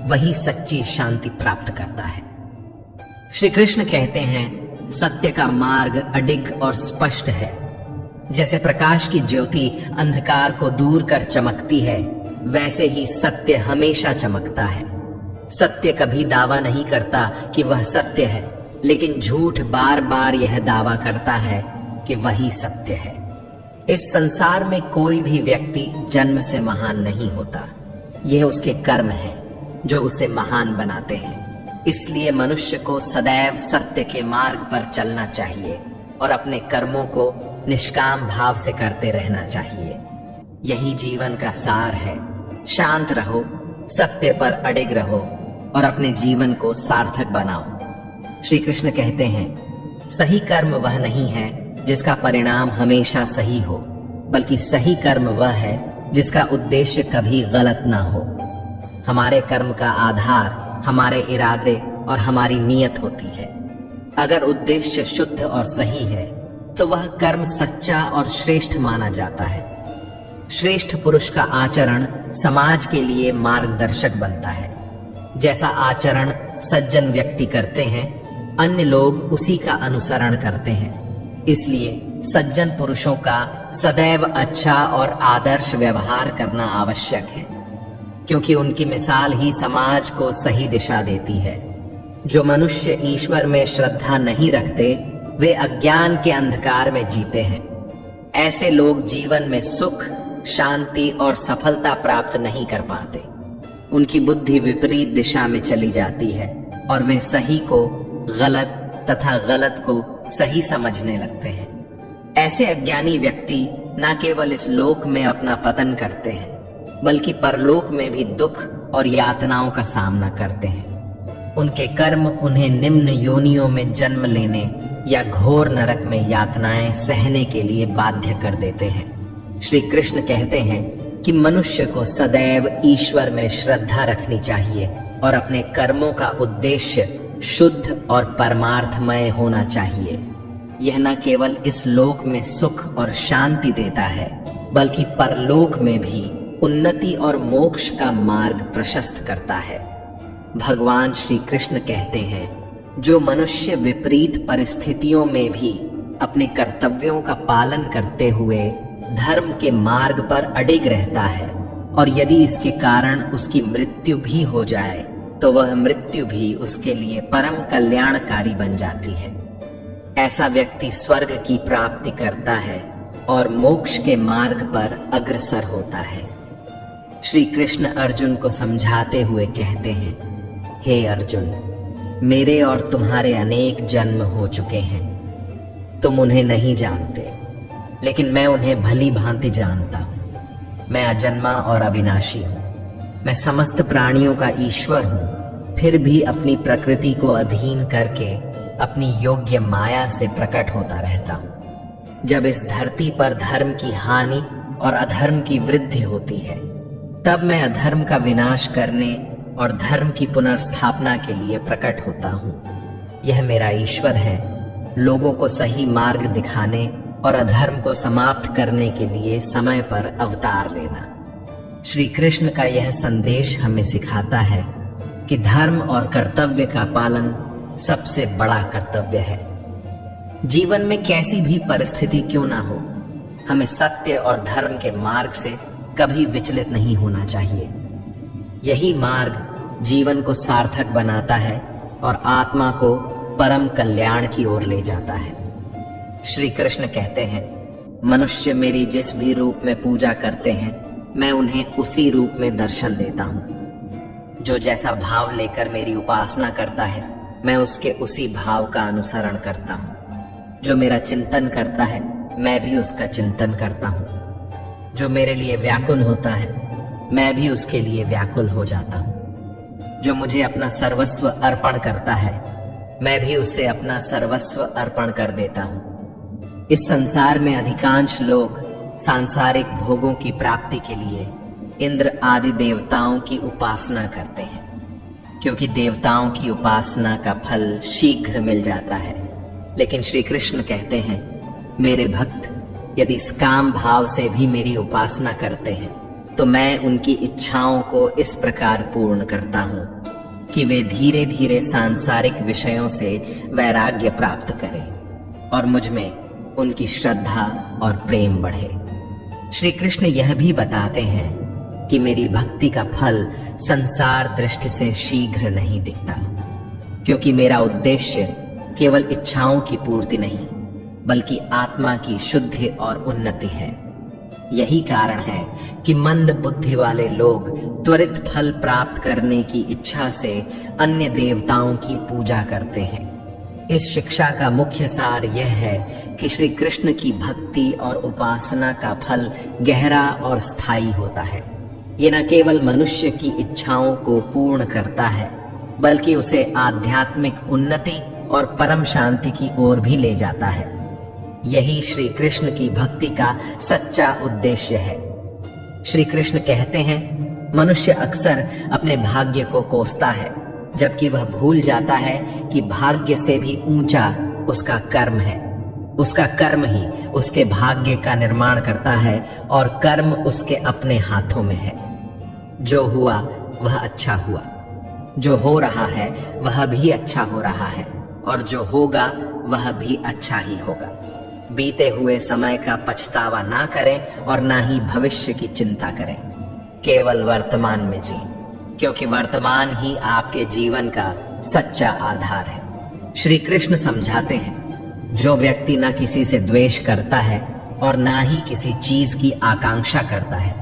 वही सच्ची शांति प्राप्त करता है। श्री कृष्ण कहते हैं, सत्य का मार्ग अडिग और स्पष्ट है। जैसे प्रकाश की ज्योति अंधकार को दूर कर चमकती है, वैसे ही सत्य हमेशा चमकता है। सत्य कभी दावा नहीं करता कि वह सत्य है, लेकिन झूठ बार बार यह दावा करता है कि वही सत्य है। इस संसार में कोई भी व्यक्ति जन्म से महान नहीं होता। यह उसके कर्म हैं जो उसे महान बनाते हैं। इसलिए मनुष्य को सदैव सत्य के मार्ग पर चलना चाहिए और अपने कर्मों को निष्काम भाव से करते रहना चाहिए। यही जीवन का सार है। शांत रहो, सत्य पर अडिग रहो और अपने जीवन को सार्थक बनाओ। श्री कृष्ण कहते हैं, सही कर्म वह नहीं है जिसका परिणाम हमेशा सही हो, बल्कि सही कर्म वह है जिसका उद्देश्य कभी गलत ना हो। हमारे कर्म का आधार हमारे इरादे और हमारी नीयत होती है। अगर उद्देश्य शुद्ध और सही है तो वह कर्म सच्चा और श्रेष्ठ माना जाता है। श्रेष्ठ पुरुष का आचरण समाज के लिए मार्गदर्शक बनता है। जैसा आचरण सज्जन व्यक्ति करते हैं, अन्य लोग उसी का अनुसरण करते हैं। इसलिए सज्जन पुरुषों का सदैव अच्छा और आदर्श व्यवहार करना आवश्यक है, क्योंकि उनकी मिसाल ही समाज को सही दिशा देती है। जो मनुष्य ईश्वर में श्रद्धा नहीं रखते, वे अज्ञान के अंधकार में जीते हैं। ऐसे लोग जीवन में सुख, शांति और सफलता प्राप्त नहीं कर पाते। उनकी बुद्धि विपरीत दिशा में चली जाती है और वे सही को गलत तथा गलत को सही समझने लगते हैं। ऐसे अज्ञानी व्यक्ति न केवल इस लोक में अपना पतन करते हैं, बल्कि परलोक में भी दुख और यातनाओं का सामना करते हैं। उनके कर्म उन्हें निम्न योनियों में जन्म लेने या घोर नरक में यातनाएं सहने के लिए बाध्य कर देते हैं। श्री कृष्ण कहते हैं कि मनुष्य को सदैव ईश्वर में श्रद्धा रखनी चाहिए और अपने कर्मों का उद्देश्य शुद्ध और परमार्थमय होना चाहिए। यह न केवल इस लोक में सुख और शांति देता है, बल्कि परलोक में भी उन्नति और मोक्ष का मार्ग प्रशस्त करता है। भगवान श्री कृष्ण कहते हैं, जो मनुष्य विपरीत परिस्थितियों में भी अपने कर्तव्यों का पालन करते हुए धर्म के मार्ग पर अडिग रहता है और यदि इसके कारण उसकी मृत्यु भी हो जाए तो वह मृत्यु भी उसके लिए परम कल्याणकारी बन जाती है। ऐसा व्यक्ति स्वर्ग की प्राप्ति करता है और मोक्ष के मार्ग पर अग्रसर होता है। श्री कृष्ण अर्जुन को समझाते हुए कहते हैं, हे अर्जुन, मेरे और तुम्हारे अनेक जन्म हो चुके हैं। तुम उन्हें नहीं जानते, लेकिन मैं उन्हें भली भांति जानता हूँ। मैं अजन्मा और अविनाशी हूँ। मैं समस्त प्राणियों का ईश्वर हूँ, फिर भी अपनी प्रकृति को अधीन करके अपनी योग्य माया से प्रकट होता रहता हूँ। जब इस धरती पर धर्म की हानि और अधर्म की वृद्धि होती है, तब मैं अधर्म का विनाश करने और धर्म की पुनर्स्थापना के लिए प्रकट होता हूँ। यह मेरा ईश्वर है, लोगों को सही मार्ग दिखाने और अधर्म को समाप्त करने के लिए समय पर अवतार लेना। श्री कृष्ण का यह संदेश हमें सिखाता है कि धर्म और कर्तव्य का पालन सबसे बड़ा कर्तव्य है। जीवन में कैसी भी परिस्थिति क्यों ना हो, हमें सत्य और धर्म के मार्ग से कभी विचलित नहीं होना चाहिए। यही मार्ग जीवन को सार्थक बनाता है और आत्मा को परम कल्याण की ओर ले जाता है। श्री कृष्ण कहते हैं, मनुष्य मेरी जिस भी रूप में पूजा करते हैं, मैं उन्हें उसी रूप में दर्शन देता हूँ। जो जैसा भाव लेकर मेरी उपासना करता है, मैं उसके उसी भाव का अनुसरण करता हूँ। जो मेरा चिंतन करता है, मैं भी उसका चिंतन करता हूँ। जो मेरे लिए व्याकुल होता है, मैं भी उसके लिए व्याकुल हो जाता हूँ। जो मुझे अपना सर्वस्व अर्पण करता है, मैं भी उसे अपना सर्वस्व अर्पण कर देता हूँ। इस संसार में अधिकांश लोग सांसारिक भोगों की प्राप्ति के लिए इंद्र आदि देवताओं की उपासना करते हैं, क्योंकि देवताओं की उपासना का फल शीघ्र मिल जाता है। लेकिन श्री कृष्ण कहते हैं, मेरे भक्त यदि इस काम भाव से भी मेरी उपासना करते हैं, तो मैं उनकी इच्छाओं को इस प्रकार पूर्ण करता हूँ कि वे धीरे धीरे सांसारिक विषयों से वैराग्य प्राप्त करें और मुझ में उनकी श्रद्धा और प्रेम बढ़े। श्री कृष्ण यह भी बताते हैं कि मेरी भक्ति का फल संसार दृष्टि से शीघ्र नहीं दिखता, क्योंकि मेरा उद्देश्य केवल इच्छाओं की पूर्ति नहीं, बल्कि आत्मा की शुद्धि और उन्नति है। यही कारण है कि मंद बुद्धि वाले लोग त्वरित फल प्राप्त करने की इच्छा से अन्य देवताओं की पूजा करते हैं। इस शिक्षा का मुख्य सार यह है कि श्री कृष्ण की भक्ति और उपासना का फल गहरा और स्थायी होता है। ये न केवल मनुष्य की इच्छाओं को पूर्ण करता है, बल्कि उसे आध्यात्मिक उन्नति और परम शांति की ओर भी ले जाता है। यही श्री कृष्ण की भक्ति का सच्चा उद्देश्य है। श्री कृष्ण कहते हैं, मनुष्य अक्सर अपने भाग्य को कोसता है, जबकि वह भूल जाता है कि भाग्य से भी ऊंचा उसका कर्म है। उसका कर्म ही उसके भाग्य का निर्माण करता है और कर्म उसके अपने हाथों में है। जो हुआ वह अच्छा हुआ, जो हो रहा है वह भी अच्छा हो रहा है, और जो होगा वह भी अच्छा ही होगा। बीते हुए समय का पछतावा ना करें और ना ही भविष्य की चिंता करें। केवल वर्तमान में जिएं, क्योंकि वर्तमान ही आपके जीवन का सच्चा आधार है। श्री कृष्ण समझाते हैं, जो व्यक्ति ना किसी से द्वेष करता है और ना ही किसी चीज की आकांक्षा करता है,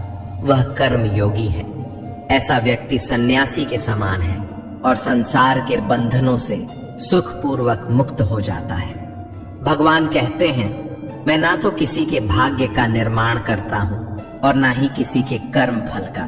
वह कर्म योगी है। ऐसा व्यक्ति सन्यासी के समान है और संसार के बंधनों से सुखपूर्वक मुक्त हो जाता है। भगवान कहते हैं, मैं ना तो किसी के भाग्य का निर्माण करता हूँ और ना ही किसी के कर्म फल का।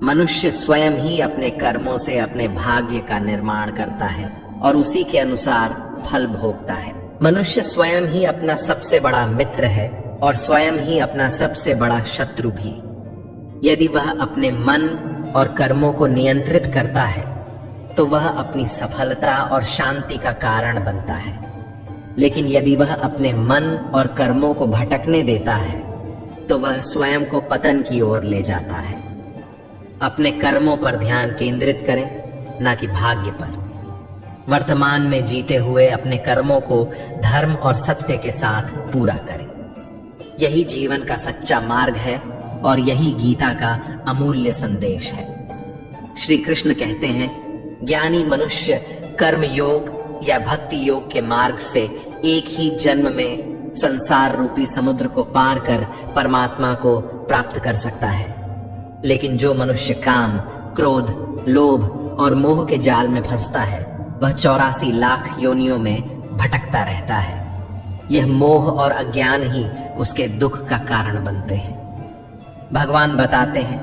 मनुष्य स्वयं ही अपने कर्मों से अपने भाग्य का निर्माण करता है और उसी के अनुसार फल भोगता है। मनुष्य स्वयं ही अपना सबसे बड़ा मित्र है और स्वयं ही अपना सबसे बड़ा शत्रु भी। यदि वह अपने मन और कर्मों को नियंत्रित करता है तो वह अपनी सफलता और शांति का कारण बनता है, लेकिन यदि वह अपने मन और कर्मों को भटकने देता है तो वह स्वयं को पतन की ओर ले जाता है। अपने कर्मों पर ध्यान केंद्रित करें, ना कि भाग्य पर। वर्तमान में जीते हुए अपने कर्मों को धर्म और सत्य के साथ पूरा करें। यही जीवन का सच्चा मार्ग है और यही गीता का अमूल्य संदेश है। श्री कृष्ण कहते हैं, ज्ञानी मनुष्य कर्म योग या भक्ति योग के मार्ग से एक ही जन्म में संसार रूपी समुद्र को पार कर परमात्मा को प्राप्त कर सकता है। लेकिन जो मनुष्य काम, क्रोध, लोभ और मोह के जाल में फंसता है वह 84 लाख योनियों में भटकता रहता है। यह मोह और अज्ञान ही उसके दुख का कारण बनते हैं। भगवान बताते हैं,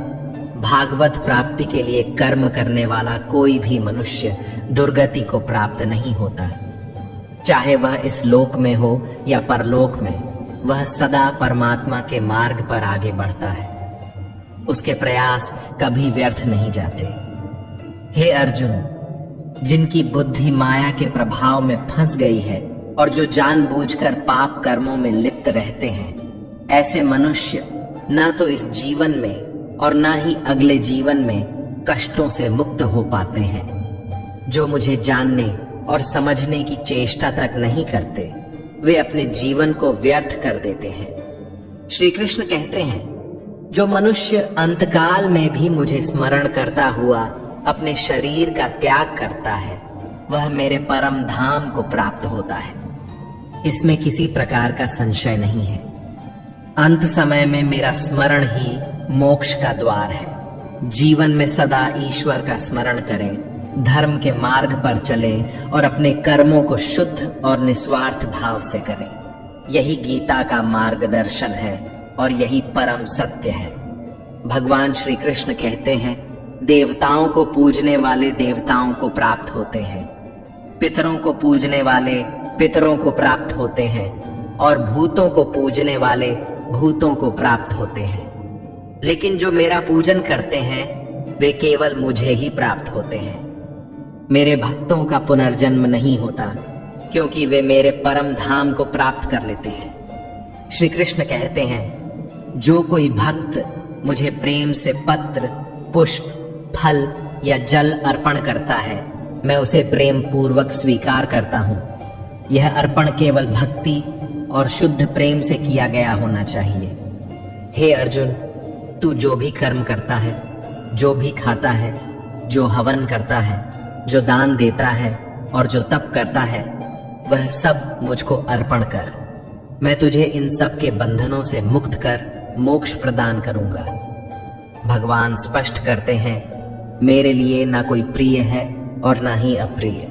भागवत प्राप्ति के लिए कर्म करने वाला कोई भी मनुष्य दुर्गति को प्राप्त नहीं होता। चाहे वह इस लोक में हो या परलोक में, वह सदा परमात्मा के मार्ग पर आगे बढ़ता है। उसके प्रयास कभी व्यर्थ नहीं जाते। हे अर्जुन, जिनकी बुद्धि माया के प्रभाव में फंस गई है और जो जानबूझकर पाप कर्मों में लिप्त रहते हैं, ऐसे मनुष्य ना तो इस जीवन में और ना ही अगले जीवन में कष्टों से मुक्त हो पाते हैं। जो मुझे जानने और समझने की चेष्टा तक नहीं करते, वे अपने जीवन को व्यर्थ कर देते हैं। श्री कृष्ण कहते हैं, जो मनुष्य अंतकाल में भी मुझे स्मरण करता हुआ अपने शरीर का त्याग करता है, वह मेरे परम धाम को प्राप्त होता है। इसमें किसी प्रकार का संशय नहीं है। अंत समय में मेरा स्मरण ही मोक्ष का द्वार है। जीवन में सदा ईश्वर का स्मरण करें, धर्म के मार्ग पर चलें और अपने कर्मों को शुद्ध और निस्वार्थ भाव से करें। यही गीता का मार्गदर्शन है और यही परम सत्य है। भगवान श्री कृष्ण कहते हैं, देवताओं को पूजने वाले देवताओं को प्राप्त होते हैं, पितरों को पूजने वाले पितरों को प्राप्त होते हैं और भूतों को पूजने वाले भूतों को प्राप्त होते हैं। लेकिन जो मेरा पूजन करते हैं वे केवल मुझे ही प्राप्त होते हैं। मेरे भक्तों का पुनर्जन्म नहीं होता, क्योंकि वे मेरे परम धाम को प्राप्त कर लेते हैं। श्री कृष्ण कहते हैं, जो कोई भक्त मुझे प्रेम से पत्र, पुष्प, फल या जल अर्पण करता है, मैं उसे प्रेम पूर्वक स्वीकार करता हूँ। यह अर्पण केवल भक्ति और शुद्ध प्रेम से किया गया होना चाहिए। हे अर्जुन, तू जो भी कर्म करता है, जो भी खाता है, जो हवन करता है, जो दान देता है और जो तप करता है, वह सब मुझको अर्पण कर। मैं तुझे इन सब के बंधनों से मुक्त कर मोक्ष प्रदान करूंगा। भगवान स्पष्ट करते हैं, मेरे लिए ना कोई प्रिय है और ना ही अप्रिय,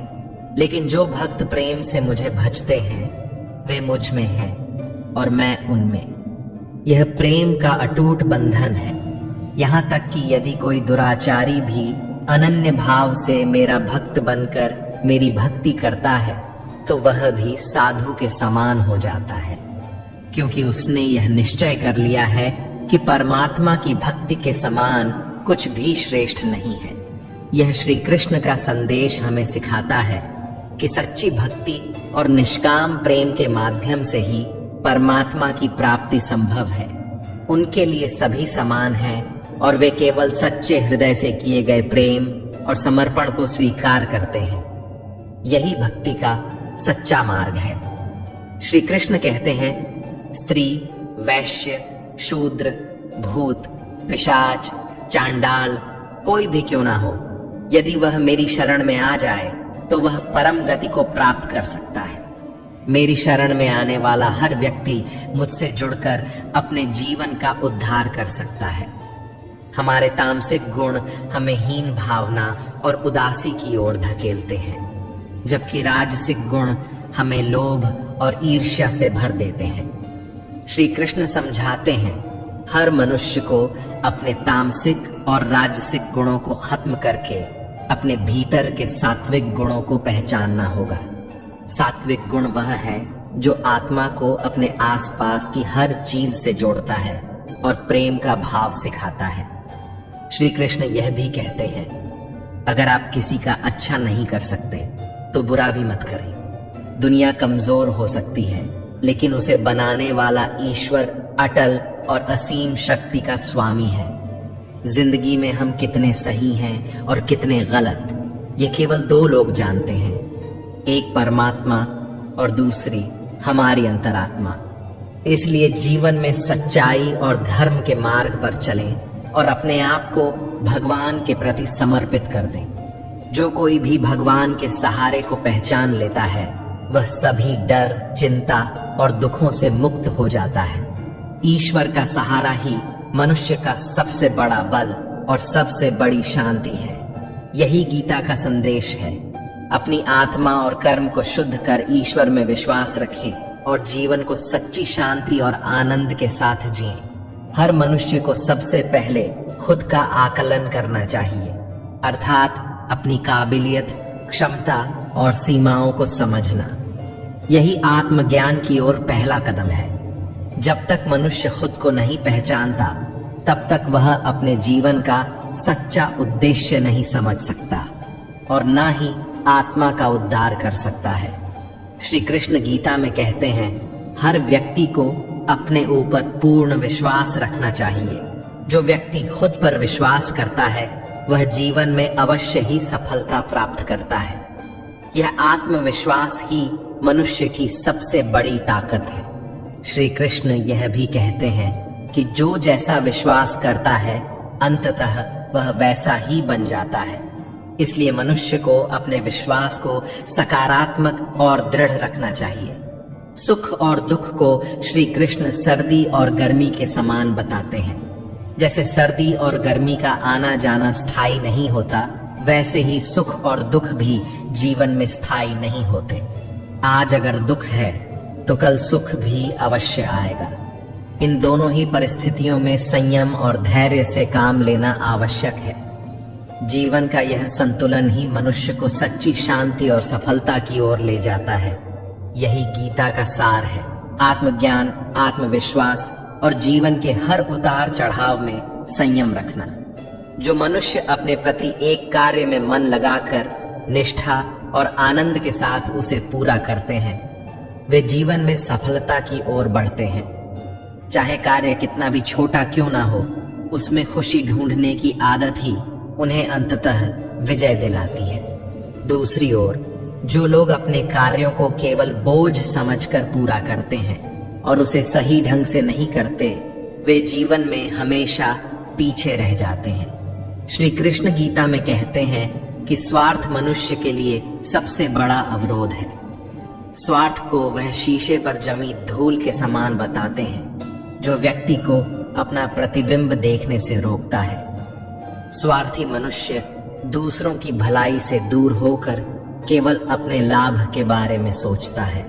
लेकिन जो भक्त प्रेम से मुझे भजते हैं वे मुझ में हैं और मैं उनमें। यह प्रेम का अटूट बंधन है। यहाँ तक कि यदि कोई दुराचारी भी अनन्य भाव से मेरा भक्त बनकर मेरी भक्ति करता है तो वह भी साधु के समान हो जाता है, क्योंकि उसने यह निश्चय कर लिया है कि परमात्मा की भक्ति के समान कुछ भी श्रेष्ठ नहीं है। यह श्री कृष्ण का संदेश हमें सिखाता है कि सच्ची भक्ति और निष्काम प्रेम के माध्यम से ही परमात्मा की प्राप्ति संभव है। उनके लिए सभी समान हैं और वे केवल सच्चे हृदय से किए गए प्रेम और समर्पण को स्वीकार करते हैं। यही भक्ति का सच्चा मार्ग है। श्री कृष्ण कहते हैं, स्त्री, वैश्य, शूद्र, भूत, पिशाच, चांडाल कोई भी क्यों ना हो, यदि वह मेरी शरण में आ जाए तो वह परम गति को प्राप्त कर सकता है। मेरी शरण में आने वाला हर व्यक्ति मुझसे जुड़कर अपने जीवन का उद्धार कर सकता है। हमारे तामसिक गुण हमें हीन भावना और उदासी की ओर धकेलते हैं, जबकि राजसिक गुण हमें लोभ और ईर्ष्या से भर देते हैं। श्री कृष्ण समझाते हैं, हर मनुष्य को अपने तामसिक और राजसिक गुणों को खत्म करके अपने भीतर के सात्विक गुणों को पहचानना होगा। सात्विक गुण वह है जो आत्मा को अपने आसपास की हर चीज से जोड़ता है और प्रेम का भाव सिखाता है। श्री कृष्ण यह भी कहते हैं, अगर आप किसी का अच्छा नहीं कर सकते तो बुरा भी मत करें। दुनिया कमजोर हो सकती है, लेकिन उसे बनाने वाला ईश्वर अटल और असीम शक्ति का स्वामी है। जिंदगी में हम कितने सही हैं और कितने गलत, ये केवल दो लोग जानते हैं, एक परमात्मा और दूसरी हमारी अंतरात्मा। इसलिए जीवन में सच्चाई और धर्म के मार्ग पर चलें और अपने आप को भगवान के प्रति समर्पित कर दें। जो कोई भी भगवान के सहारे को पहचान लेता है वह सभी डर, चिंता और दुखों से मुक्त हो जाता है। ईश्वर का सहारा ही मनुष्य का सबसे बड़ा बल और सबसे बड़ी शांति है। यही गीता का संदेश है। अपनी आत्मा और कर्म को शुद्ध कर ईश्वर में विश्वास रखें और जीवन को सच्ची शांति और आनंद के साथ जिएं। हर मनुष्य को सबसे पहले खुद का आकलन करना चाहिए, अर्थात अपनी काबिलियत, क्षमता और सीमाओं को समझना। यही आत्मज्ञान की ओर पहला कदम है। जब तक मनुष्य खुद को नहीं पहचानता, तब तक वह अपने जीवन का सच्चा उद्देश्य नहीं समझ सकता और ना ही आत्मा का उद्धार कर सकता है। श्री कृष्ण गीता में कहते हैं, हर व्यक्ति को अपने ऊपर पूर्ण विश्वास रखना चाहिए। जो व्यक्ति खुद पर विश्वास करता है वह जीवन में अवश्य ही सफलता प्राप्त करता है। यह आत्मविश्वास ही मनुष्य की सबसे बड़ी ताकत है। श्री कृष्ण यह भी कहते हैं कि जो जैसा विश्वास करता है अंततः वह वैसा ही बन जाता है। इसलिए मनुष्य को अपने विश्वास को सकारात्मक और दृढ़ रखना चाहिए। सुख और दुख को श्री कृष्ण सर्दी और गर्मी के समान बताते हैं। जैसे सर्दी और गर्मी का आना जाना स्थायी नहीं होता, वैसे ही सुख और दुख भी जीवन में स्थायी नहीं होते। आज अगर दुख है तो कल सुख भी अवश्य आएगा। इन दोनों ही परिस्थितियों में संयम और धैर्य से काम लेना आवश्यक है। जीवन का यह संतुलन ही मनुष्य को सच्ची शांति और सफलता की ओर ले जाता है। यही गीता का सार है। आत्मज्ञान, आत्मविश्वास और जीवन के हर उतार चढ़ाव में संयम रखना। जो मनुष्य अपने प्रति एक कार्य में मन लगाकर निष्ठा और आनंद के साथ उसे पूरा करते हैं, वे जीवन में सफलता की ओर बढ़ते हैं। चाहे कार्य कितना भी छोटा क्यों ना हो, उसमें खुशी ढूंढने की आदत ही उन्हें अंततः विजय दिलाती है। दूसरी ओर जो लोग अपने कार्यों को केवल बोझ समझकर पूरा करते हैं और उसे सही ढंग से नहीं करते, वे जीवन में हमेशा पीछे रह जाते हैं। श्री कृष्ण गीता में कहते हैं कि स्वार्थ मनुष्य के लिए सबसे बड़ा अवरोध है। स्वार्थ को वह शीशे पर जमी धूल के समान बताते हैं जो व्यक्ति को अपना प्रतिबिंब देखने से रोकता है। स्वार्थी मनुष्य दूसरों की भलाई से दूर होकर केवल अपने लाभ के बारे में सोचता है।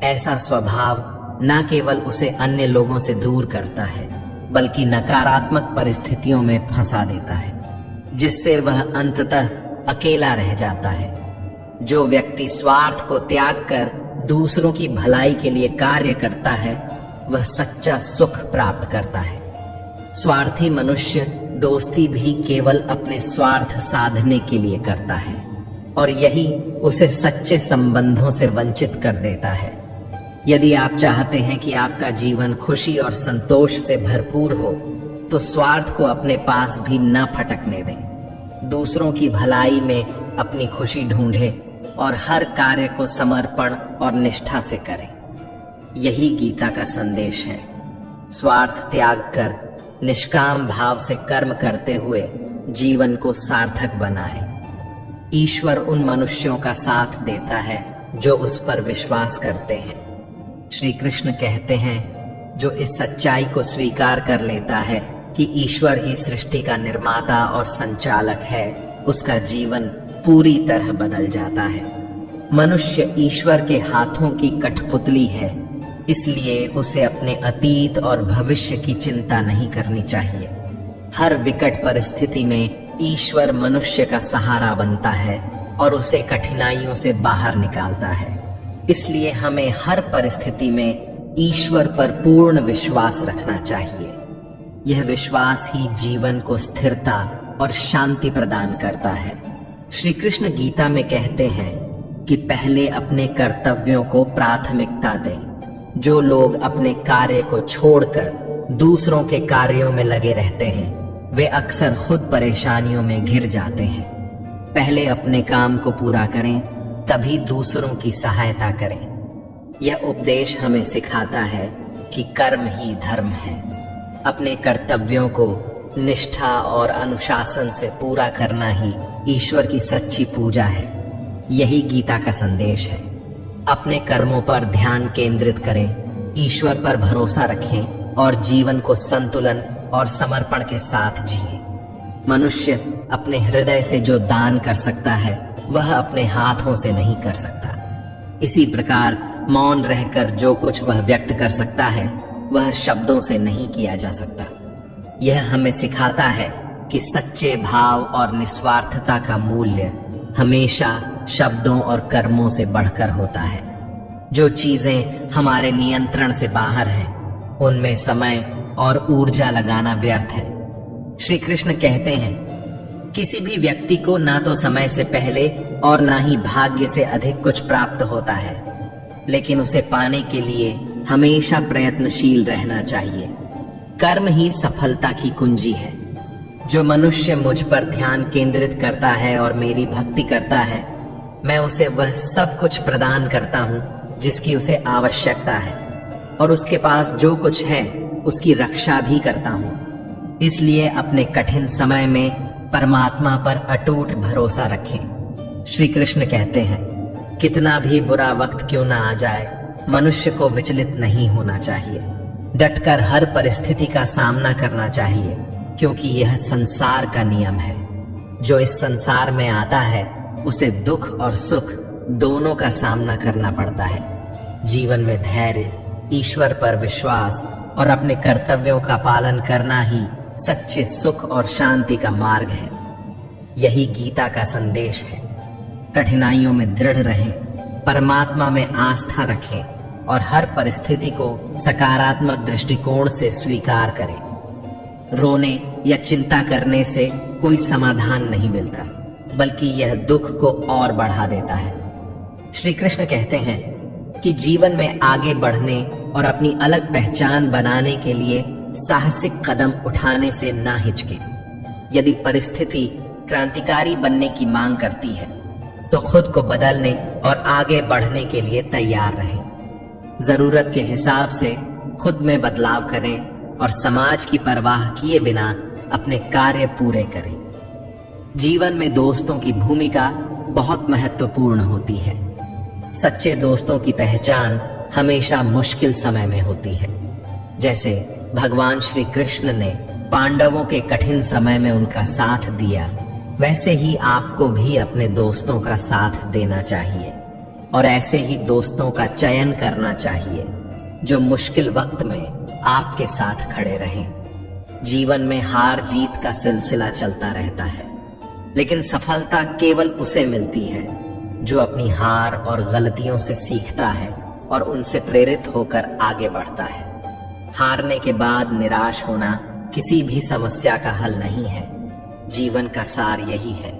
ऐसा स्वभाव न केवल उसे अन्य लोगों से दूर करता है, बल्कि नकारात्मक परिस्थितियों में फंसा देता है, जिससे वह अंततः अकेला रह जाता है। जो व्यक्ति स्वार्थ को त्याग कर दूसरों की भलाई के लिए कार्य करता है, वह सच्चा सुख प्राप्त करता है। स्वार्थी मनुष्य दोस्ती भी केवल अपने स्वार्थ साधने के लिए करता है और यही उसे सच्चे संबंधों से वंचित कर देता है। यदि आप चाहते हैं कि आपका जीवन खुशी और संतोष से भरपूर हो, तो स्वार्थ को अपने पास भी न फटकने दें। दूसरों की भलाई में अपनी खुशी ढूंढें और हर कार्य को समर्पण और निष्ठा से करें। यही गीता का संदेश है। स्वार्थ त्याग कर निष्काम भाव से कर्म करते हुए जीवन को सार्थक बनाएं। ईश्वर उन मनुष्यों का साथ देता है जो उस पर विश्वास करते हैं। श्री कृष्ण कहते हैं, जो इस सच्चाई को स्वीकार कर लेता है कि ईश्वर ही सृष्टि का निर्माता और संचालक है, उसका जीवन पूरी तरह बदल जाता है। मनुष्य ईश्वर के हाथों की कठपुतली है। इसलिए उसे अपने अतीत और भविष्य की चिंता नहीं करनी चाहिए। हर विकट परिस्थिति में ईश्वर मनुष्य का सहारा बनता है और उसे कठिनाइयों से बाहर निकालता है। इसलिए हमें हर परिस्थिति में ईश्वर पर पूर्ण विश्वास रखना चाहिए। यह विश्वास ही जीवन को स्थिरता और शांति प्रदान करता है। श्री कृष्ण गीता में कहते हैं कि पहले अपने कर्तव्यों को प्राथमिकता दें। जो लोग अपने कार्य को छोड़कर दूसरों के कार्यों में लगे रहते हैं वे अक्सर खुद परेशानियों में घिर जाते हैं। पहले अपने काम को पूरा करें, तभी दूसरों की सहायता करें। यह उपदेश हमें सिखाता है कि कर्म ही धर्म है। अपने कर्तव्यों को निष्ठा और अनुशासन से पूरा करना ही ईश्वर की सच्ची पूजा है। यही गीता का संदेश है। अपने कर्मों पर ध्यान केंद्रित करें, ईश्वर पर भरोसा रखें और जीवन को संतुलन और समर्पण के साथ जिए। मनुष्य अपने हृदय से जो दान कर सकता है वह अपने हाथों से नहीं कर सकता। इसी प्रकार मौन रहकर जो कुछ वह व्यक्त कर सकता है वह शब्दों से नहीं किया जा सकता। यह हमें सिखाता है कि सच्चे भाव और निस्वार्थता का मूल्य हमेशा शब्दों और कर्मों से बढ़कर होता है। जो चीजें हमारे नियंत्रण से बाहर हैं उनमें समय और ऊर्जा लगाना व्यर्थ है। श्री कृष्ण कहते हैं किसी भी व्यक्ति को ना तो समय से पहले और ना ही भाग्य से अधिक कुछ प्राप्त होता है, लेकिन उसे पाने के लिए हमेशा प्रयत्नशील रहना चाहिए। कर्म ही सफलता की कुंजी है। जो मनुष्य मुझ पर ध्यान केंद्रित करता है और मेरी भक्ति करता है, मैं उसे वह सब कुछ प्रदान करता हूँ जिसकी उसे आवश्यकता है, और उसके पास जो कुछ है उसकी रक्षा भी करता हूँ। इसलिए अपने कठिन समय में परमात्मा पर अटूट भरोसा रखें। श्री कृष्ण कहते हैं कितना भी बुरा वक्त क्यों ना आ जाए, मनुष्य को विचलित नहीं होना चाहिए। डटकर हर परिस्थिति का सामना करना चाहिए, क्योंकि यह संसार का नियम है। जो इस संसार में आता है उसे दुख और सुख दोनों का सामना करना पड़ता है। जीवन में धैर्य, ईश्वर पर विश्वास और अपने कर्तव्यों का पालन करना ही सच्चे सुख और शांति का मार्ग है। यही गीता का संदेश है। कठिनाइयों में दृढ़ रहें, परमात्मा में आस्था रखें और हर परिस्थिति को सकारात्मक दृष्टिकोण से स्वीकार करें। रोने या चिंता करने से कोई समाधान नहीं मिलता, बल्कि यह दुख को और बढ़ा देता है। श्री कृष्ण कहते हैं कि जीवन में आगे बढ़ने और अपनी अलग पहचान बनाने के लिए साहसिक कदम उठाने से ना हिचकें। यदि परिस्थिति क्रांतिकारी बनने की मांग करती है तो खुद को बदलने और आगे बढ़ने के लिए तैयार रहें। जरूरत के हिसाब से खुद में बदलाव करें और समाज की परवाह किए बिना अपने कार्य पूरे करें। जीवन में दोस्तों की भूमिका बहुत महत्वपूर्ण होती है। सच्चे दोस्तों की पहचान हमेशा मुश्किल समय में होती है। जैसे भगवान श्री कृष्ण ने पांडवों के कठिन समय में उनका साथ दिया, वैसे ही आपको भी अपने दोस्तों का साथ देना चाहिए और ऐसे ही दोस्तों का चयन करना चाहिए जो मुश्किल वक्त में आपके साथ खड़े रहें। जीवन में हार जीत का सिलसिला चलता रहता है, लेकिन सफलता केवल उसे मिलती है जो अपनी हार और गलतियों से सीखता है और उनसे प्रेरित होकर आगे बढ़ता है। हारने के बाद निराश होना किसी भी समस्या का हल नहीं है। जीवन का सार यही है,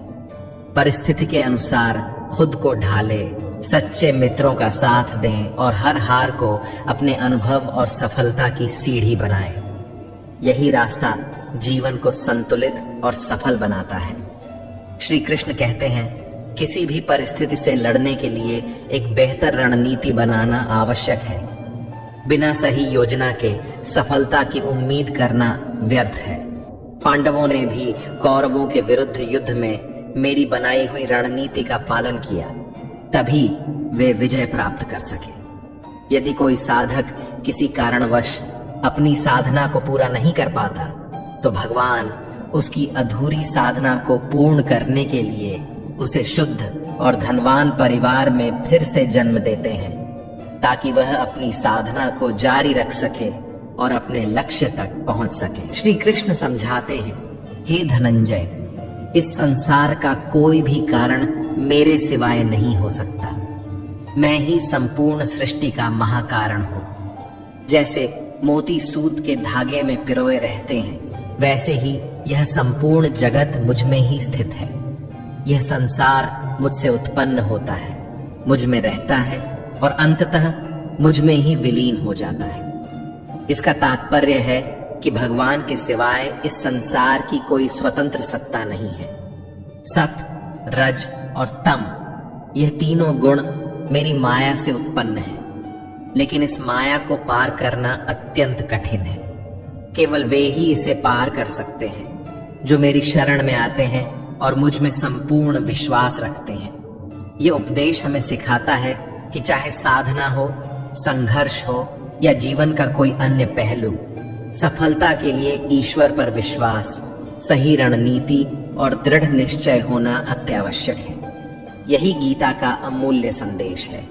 परिस्थिति के अनुसार खुद को ढाले, सच्चे मित्रों का साथ दें और हर हार को अपने अनुभव और सफलता की सीढ़ी बनाएं। यही रास्ता जीवन को संतुलित और सफल बनाता है। श्री कृष्ण कहते हैं किसी भी परिस्थिति से लड़ने के लिए एक बेहतर रणनीति बनाना आवश्यक है। बिना सही योजना के सफलता की उम्मीद करना व्यर्थ है। पांडवों ने भी कौरवों के विरुद्ध युद्ध में मेरी बनाई हुई रणनीति का पालन किया, तभी वे विजय प्राप्त कर सके। यदि कोई साधक किसी कारणवश अपनी साधना को पूरा नहीं कर पाता, तो भगवान उसकी अधूरी साधना को पूर्ण करने के लिए उसे शुद्ध और धनवान परिवार में फिर से जन्म देते हैं। ताकि वह अपनी साधना को जारी रख सके और अपने लक्ष्य तक पहुंच सके। श्री कृष्ण समझाते हैं, हे धनंजय, इस संसार का कोई भी कारण मेरे सिवाय नहीं हो सकता। मैं ही संपूर्ण सृष्टि का महाकारण हूं। जैसे मोती सूत के धागे में पिरोए रहते हैं, वैसे ही यह संपूर्ण जगत मुझ में ही स्थित है। यह संसार मुझसे उत्पन्न होता है, मुझ में रहता है और अंततः मुझ में ही विलीन हो जाता है। इसका तात्पर्य है कि भगवान के सिवाय इस संसार की कोई स्वतंत्र सत्ता नहीं है। सत, रज और तम, यह तीनों गुण मेरी माया से उत्पन्न है, लेकिन इस माया को पार करना अत्यंत कठिन है। केवल वे ही इसे पार कर सकते हैं जो मेरी शरण में आते हैं और मुझ में संपूर्ण विश्वास रखते हैं। ये उपदेश हमें सिखाता है कि चाहे साधना हो, संघर्ष हो या जीवन का कोई अन्य पहलू, सफलता के लिए ईश्वर पर विश्वास, सही रणनीति और दृढ़ निश्चय होना अत्यावश्यक है। यही गीता का अमूल्य संदेश है।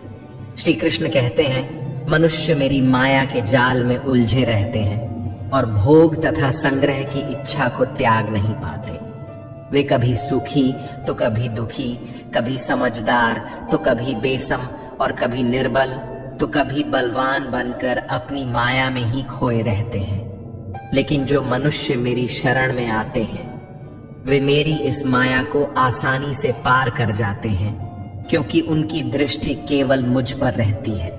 श्री कृष्ण कहते हैं, मनुष्य मेरी माया के जाल में उलझे रहते हैं और भोग तथा संग्रह की इच्छा को त्याग नहीं पाते। वे कभी सुखी तो कभी दुखी, कभी समझदार तो कभी बेसम और कभी निर्बल तो कभी बलवान बनकर अपनी माया में ही खोए रहते हैं। लेकिन जो मनुष्य मेरी शरण में आते हैं, वे मेरी इस माया को आसानी से पार कर जाते हैं, क्योंकि उनकी दृष्टि केवल मुझ पर रहती है।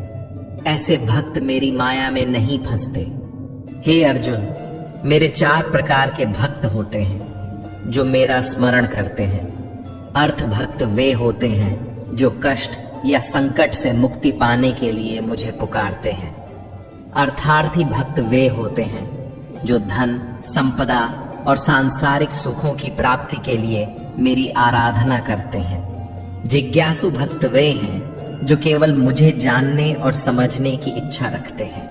ऐसे भक्त मेरी माया में नहीं फंसते। हे अर्जुन, मेरे 4 प्रकार के भक्त होते हैं जो मेरा स्मरण करते हैं। अर्थ भक्त वे होते हैं जो कष्ट या संकट से मुक्ति पाने के लिए मुझे पुकारते हैं। अर्थार्थी भक्त वे होते हैं जो धन, संपदा और सांसारिक सुखों की प्राप्ति के लिए मेरी आराधना करते हैं। जिज्ञासु भक्त वे हैं जो केवल मुझे जानने और समझने की इच्छा रखते हैं।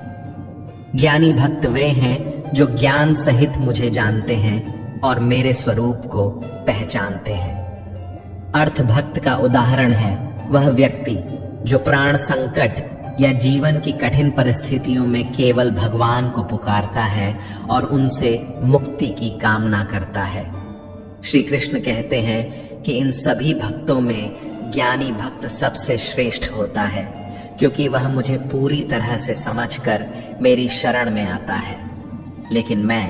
ज्ञानी भक्त वे हैं जो ज्ञान सहित मुझे जानते हैं और मेरे स्वरूप को पहचानते हैं। अर्थ भक्त का उदाहरण है वह व्यक्ति जो प्राण संकट या जीवन की कठिन परिस्थितियों में केवल भगवान को पुकारता है और उनसे मुक्ति की कामना करता है। श्री कृष्ण कहते हैं कि इन सभी भक्तों में ज्ञानी भक्त सबसे श्रेष्ठ होता है, क्योंकि वह मुझे पूरी तरह से समझकर मेरी शरण में आता है। लेकिन मैं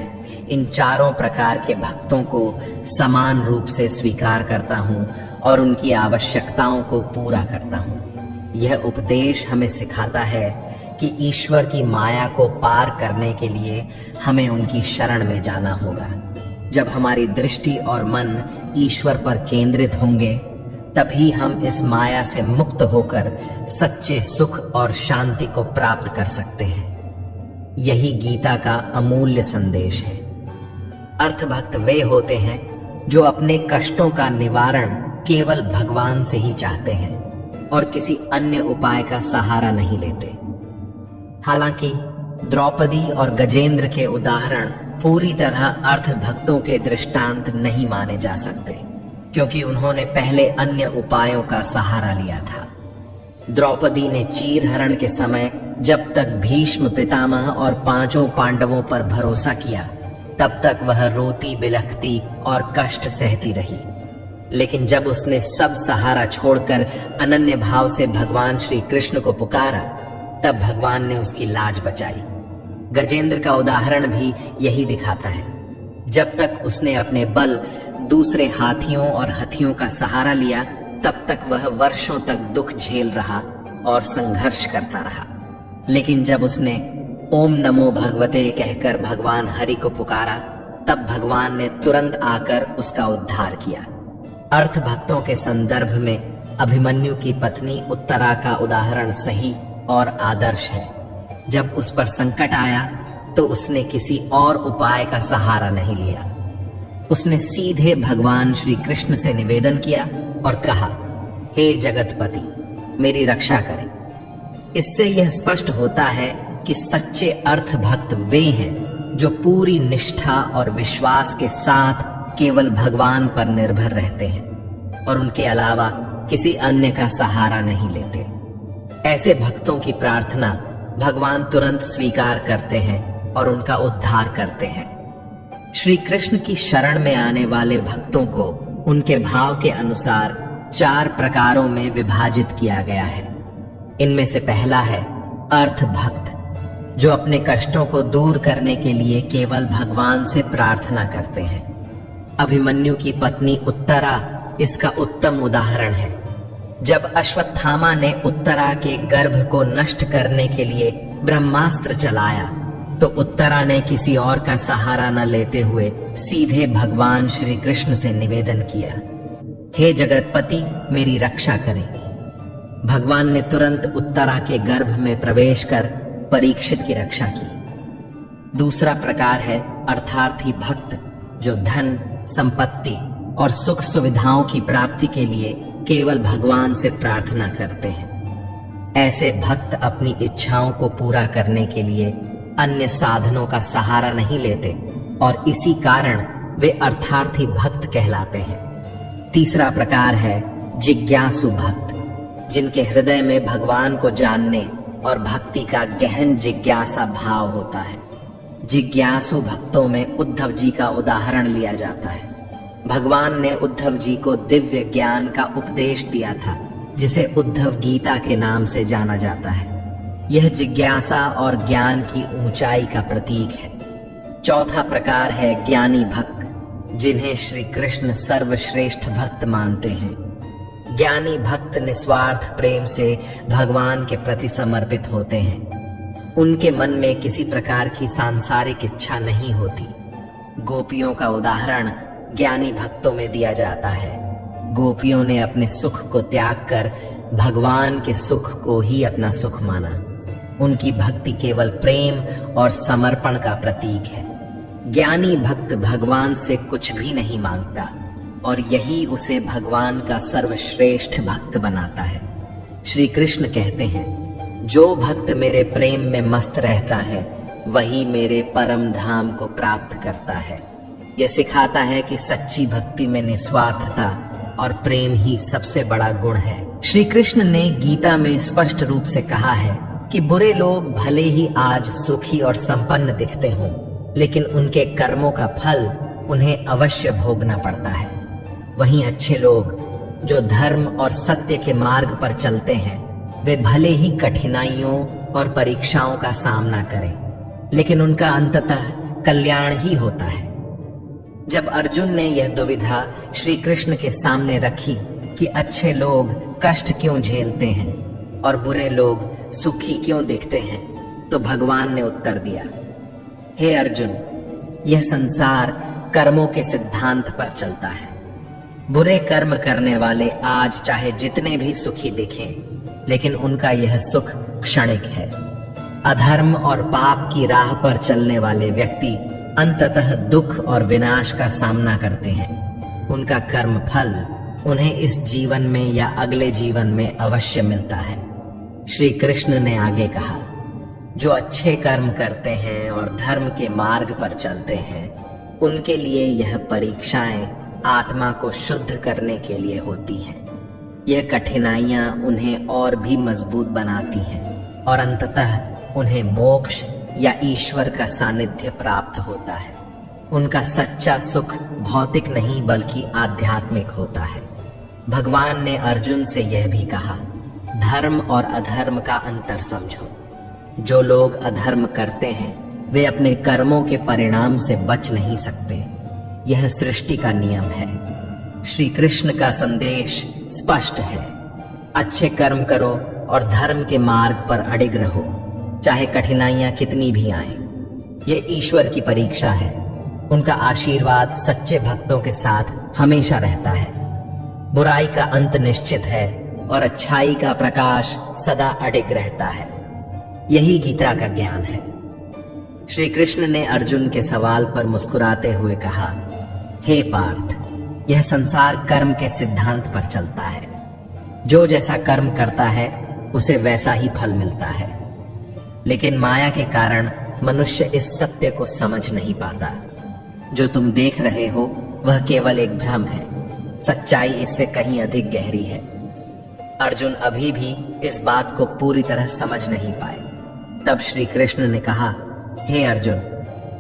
इन 4 प्रकार के भक्तों को समान रूप से स्वीकार करता हूँ और उनकी आवश्यकताओं को पूरा करता हूँ। यह उपदेश हमें सिखाता है कि ईश्वर की माया को पार करने के लिए हमें उनकी शरण में जाना होगा। जब हमारी दृष्टि और मन ईश्वर पर केंद्रित होंगे, तभी हम इस माया से मुक्त होकर सच्चे सुख और शांति को प्राप्त कर सकते हैं। यही गीता का अमूल्य संदेश है। अर्थभक्त वे होते हैं जो अपने कष्टों का निवारण केवल भगवान से ही चाहते हैं और किसी अन्य उपाय का सहारा नहीं लेते। हालांकि द्रौपदी और गजेंद्र के उदाहरण पूरी तरह अर्थ भक्तों के दृष्टांत नहीं माने जा सकते, क्योंकि उन्होंने पहले अन्य उपायों का सहारा लिया था। द्रौपदी ने चीरहरण के समय जब तक भीष्म पितामह और 5 पांडवों पर भरोसा किया, तब तक वह रोती बिलखती और कष्ट सहती रही। लेकिन जब उसने सब सहारा छोड़कर अनन्य भाव से भगवान श्री कृष्ण को पुकारा, तब भगवान ने उसकी लाज बचाई। गजेंद्र का उदाहरण भी यही दिखाता है। जब तक उसने अपने बल दूसरे हाथियों और हथियों का सहारा लिया, तब तक वह वर्षों तक दुख झेल रहा और संघर्ष करता रहा। लेकिन जब उसने ओम नमो भगवते कहकर भगवान हरि को पुकारा, तब भगवान ने तुरंत आकर उसका उद्धार किया। अर्थ भक्तों के संदर्भ में अभिमन्यु की पत्नी उत्तरा का उदाहरण सही और आदर्श है। जब उस पर संकट आया तो उसने किसी और उपाय का सहारा नहीं लिया। उसने सीधे भगवान श्री कृष्ण से निवेदन किया और कहा, हे जगतपति, मेरी रक्षा करें। इससे यह स्पष्ट होता है कि सच्चे अर्थ भक्त वे हैं जो पूरी निष्ठा और विश्वास के साथ केवल भगवान पर निर्भर रहते हैं और उनके अलावा किसी अन्य का सहारा नहीं लेते। ऐसे भक्तों की प्रार्थना भगवान तुरंत स्वीकार करते हैं और उनका उद्धार करते हैं। श्री कृष्ण की शरण में आने वाले भक्तों को उनके भाव के अनुसार 4 प्रकारों में विभाजित किया गया है। इनमें से पहला है अर्थ भक्त, जो अपने कष्टों को दूर करने के लिए केवल भगवान से प्रार्थना करते हैं। अभिमन्यु की पत्नी उत्तरा इसका उत्तम उदाहरण है। जब अश्वत्थामा ने उत्तरा के गर्भ को नष्ट करने के लिए ब्रह्मास्त्र चलाया तो उत्तरा ने किसी और का सहारा न लेते हुए सीधे भगवान श्री कृष्ण से निवेदन किया, हे जगतपति मेरी रक्षा करें। भगवान ने तुरंत उत्तरा के गर्भ में प्रवेश कर परीक्षित की रक्षा की। दूसरा प्रकार है अर्थार्थी भक्त, जो धन, संपत्ति और सुख सुविधाओं की प्राप्ति के लिए केवल भगवान से प्रार्थना करते हैं। ऐसे भक्त अपनी इच्छाओं को पूरा करने के लिए अन्य साधनों का सहारा नहीं लेते और इसी कारण वे अर्थार्थी भक्त कहलाते हैं। तीसरा प्रकार है जिज्ञासु भक्त, जिनके हृदय में भगवान को जानने और भक्ति का गहन जिज्ञासा भाव होता है। जिज्ञासु भक्तों में उद्धव जी का उदाहरण लिया जाता है। भगवान ने उद्धव जी को दिव्य ज्ञान का उपदेश दिया था, जिसे उद्धव गीता के नाम से जाना जाता है। यह जिज्ञासा और ज्ञान की ऊंचाई का प्रतीक है। चौथा प्रकार है ज्ञानी भक्त, जिन्हें श्री कृष्ण सर्वश्रेष्ठ भक्त मानते हैं। ज्ञानी भक्त निस्वार्थ प्रेम से भगवान के प्रति समर्पित होते हैं। उनके मन में किसी प्रकार की सांसारिक इच्छा नहीं होती। गोपियों का उदाहरण ज्ञानी भक्तों में दिया जाता है। गोपियों ने अपने सुख को त्याग कर भगवान के सुख को ही अपना सुख माना। उनकी भक्ति केवल प्रेम और समर्पण का प्रतीक है। ज्ञानी भक्त भगवान से कुछ भी नहीं मांगता और यही उसे भगवान का सर्वश्रेष्ठ भक्त बनाता है। श्री कृष्ण कहते हैं, जो भक्त मेरे प्रेम में मस्त रहता है वही मेरे परम धाम को प्राप्त करता है। यह सिखाता है कि सच्ची भक्ति में निस्वार्थता और प्रेम ही सबसे बड़ा गुण है। श्री कृष्ण ने गीता में स्पष्ट रूप से कहा है कि बुरे लोग भले ही आज सुखी और संपन्न दिखते हों, लेकिन उनके कर्मों का फल उन्हें अवश्य भोगना पड़ता है। वहीं अच्छे लोग जो धर्म और सत्य के मार्ग पर चलते हैं, वे भले ही कठिनाइयों और परीक्षाओं का सामना करें, लेकिन उनका अंततः कल्याण ही होता है। जब अर्जुन ने यह दुविधा श्री कृष्ण के सामने रखी कि अच्छे लोग कष्ट क्यों झेलते हैं और बुरे लोग सुखी क्यों दिखते हैं, तो भगवान ने उत्तर दिया, हे अर्जुन, यह संसार कर्मों के सिद्धांत पर चलता है। बुरे कर्म करने वाले आज चाहे जितने भी सुखी दिखें, लेकिन उनका यह सुख क्षणिक है। अधर्म और पाप की राह पर चलने वाले व्यक्ति अंततः दुख और विनाश का सामना करते हैं। उनका कर्म फल उन्हें इस जीवन में या अगले जीवन में अवश्य मिलता है। श्री कृष्ण ने आगे कहा, जो अच्छे कर्म करते हैं और धर्म के मार्ग पर चलते हैं, उनके लिए यह परीक्षाएं आत्मा को शुद्ध करने के लिए होती हैं। यह कठिनाइयां उन्हें और भी मजबूत बनाती हैं और अंततः उन्हें मोक्ष या ईश्वर का सानिध्य प्राप्त होता है। उनका सच्चा सुख भौतिक नहीं बल्कि आध्यात्मिक होता है। भगवान ने अर्जुन से यह भी कहा, धर्म और अधर्म का अंतर समझो। जो लोग अधर्म करते हैं वे अपने कर्मों के परिणाम से बच नहीं सकते। यह सृष्टि का नियम है। श्री कृष्ण का संदेश स्पष्ट है, अच्छे कर्म करो और धर्म के मार्ग पर अडिग रहो, चाहे कठिनाइयां कितनी भी आएं। ये ईश्वर की परीक्षा है। उनका आशीर्वाद सच्चे भक्तों के साथ हमेशा रहता है। बुराई का अंत निश्चित है और अच्छाई का प्रकाश सदा अडिग रहता है। यही गीता का ज्ञान है। श्री कृष्ण ने अर्जुन के सवाल पर मुस्कुराते हुए कहा, हे पार्थ, यह संसार कर्म के सिद्धांत पर चलता है। जो जैसा कर्म करता है उसे वैसा ही फल मिलता है, लेकिन माया के कारण मनुष्य इस सत्य को समझ नहीं पाता। जो तुम देख रहे हो वह केवल एक भ्रम है। सच्चाई इससे कहीं अधिक गहरी है। अर्जुन अभी भी इस बात को पूरी तरह समझ नहीं पाए। तब श्री कृष्ण ने कहा, हे अर्जुन,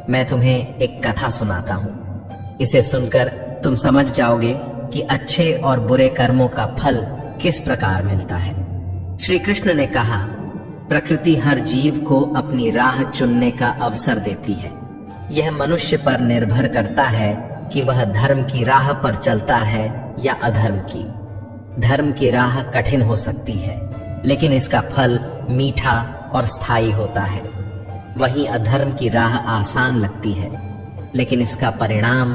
मैं तुम्हें एक कथा सुनाता हूं। इसे सुनकर तुम समझ जाओगे कि अच्छे और बुरे कर्मों का फल किस प्रकार मिलता है। श्री कृष्ण ने कहा, प्रकृति हर जीव को अपनी राह चुनने का अवसर देती है। यह मनुष्य पर निर्भर करता है कि वह धर्म की राह पर चलता है या अधर्म की। धर्म की राह कठिन हो सकती है, लेकिन इसका फल मीठा और स्थायी होता है। वहीं अधर्म की राह आसान लगती है, लेकिन इसका परिणाम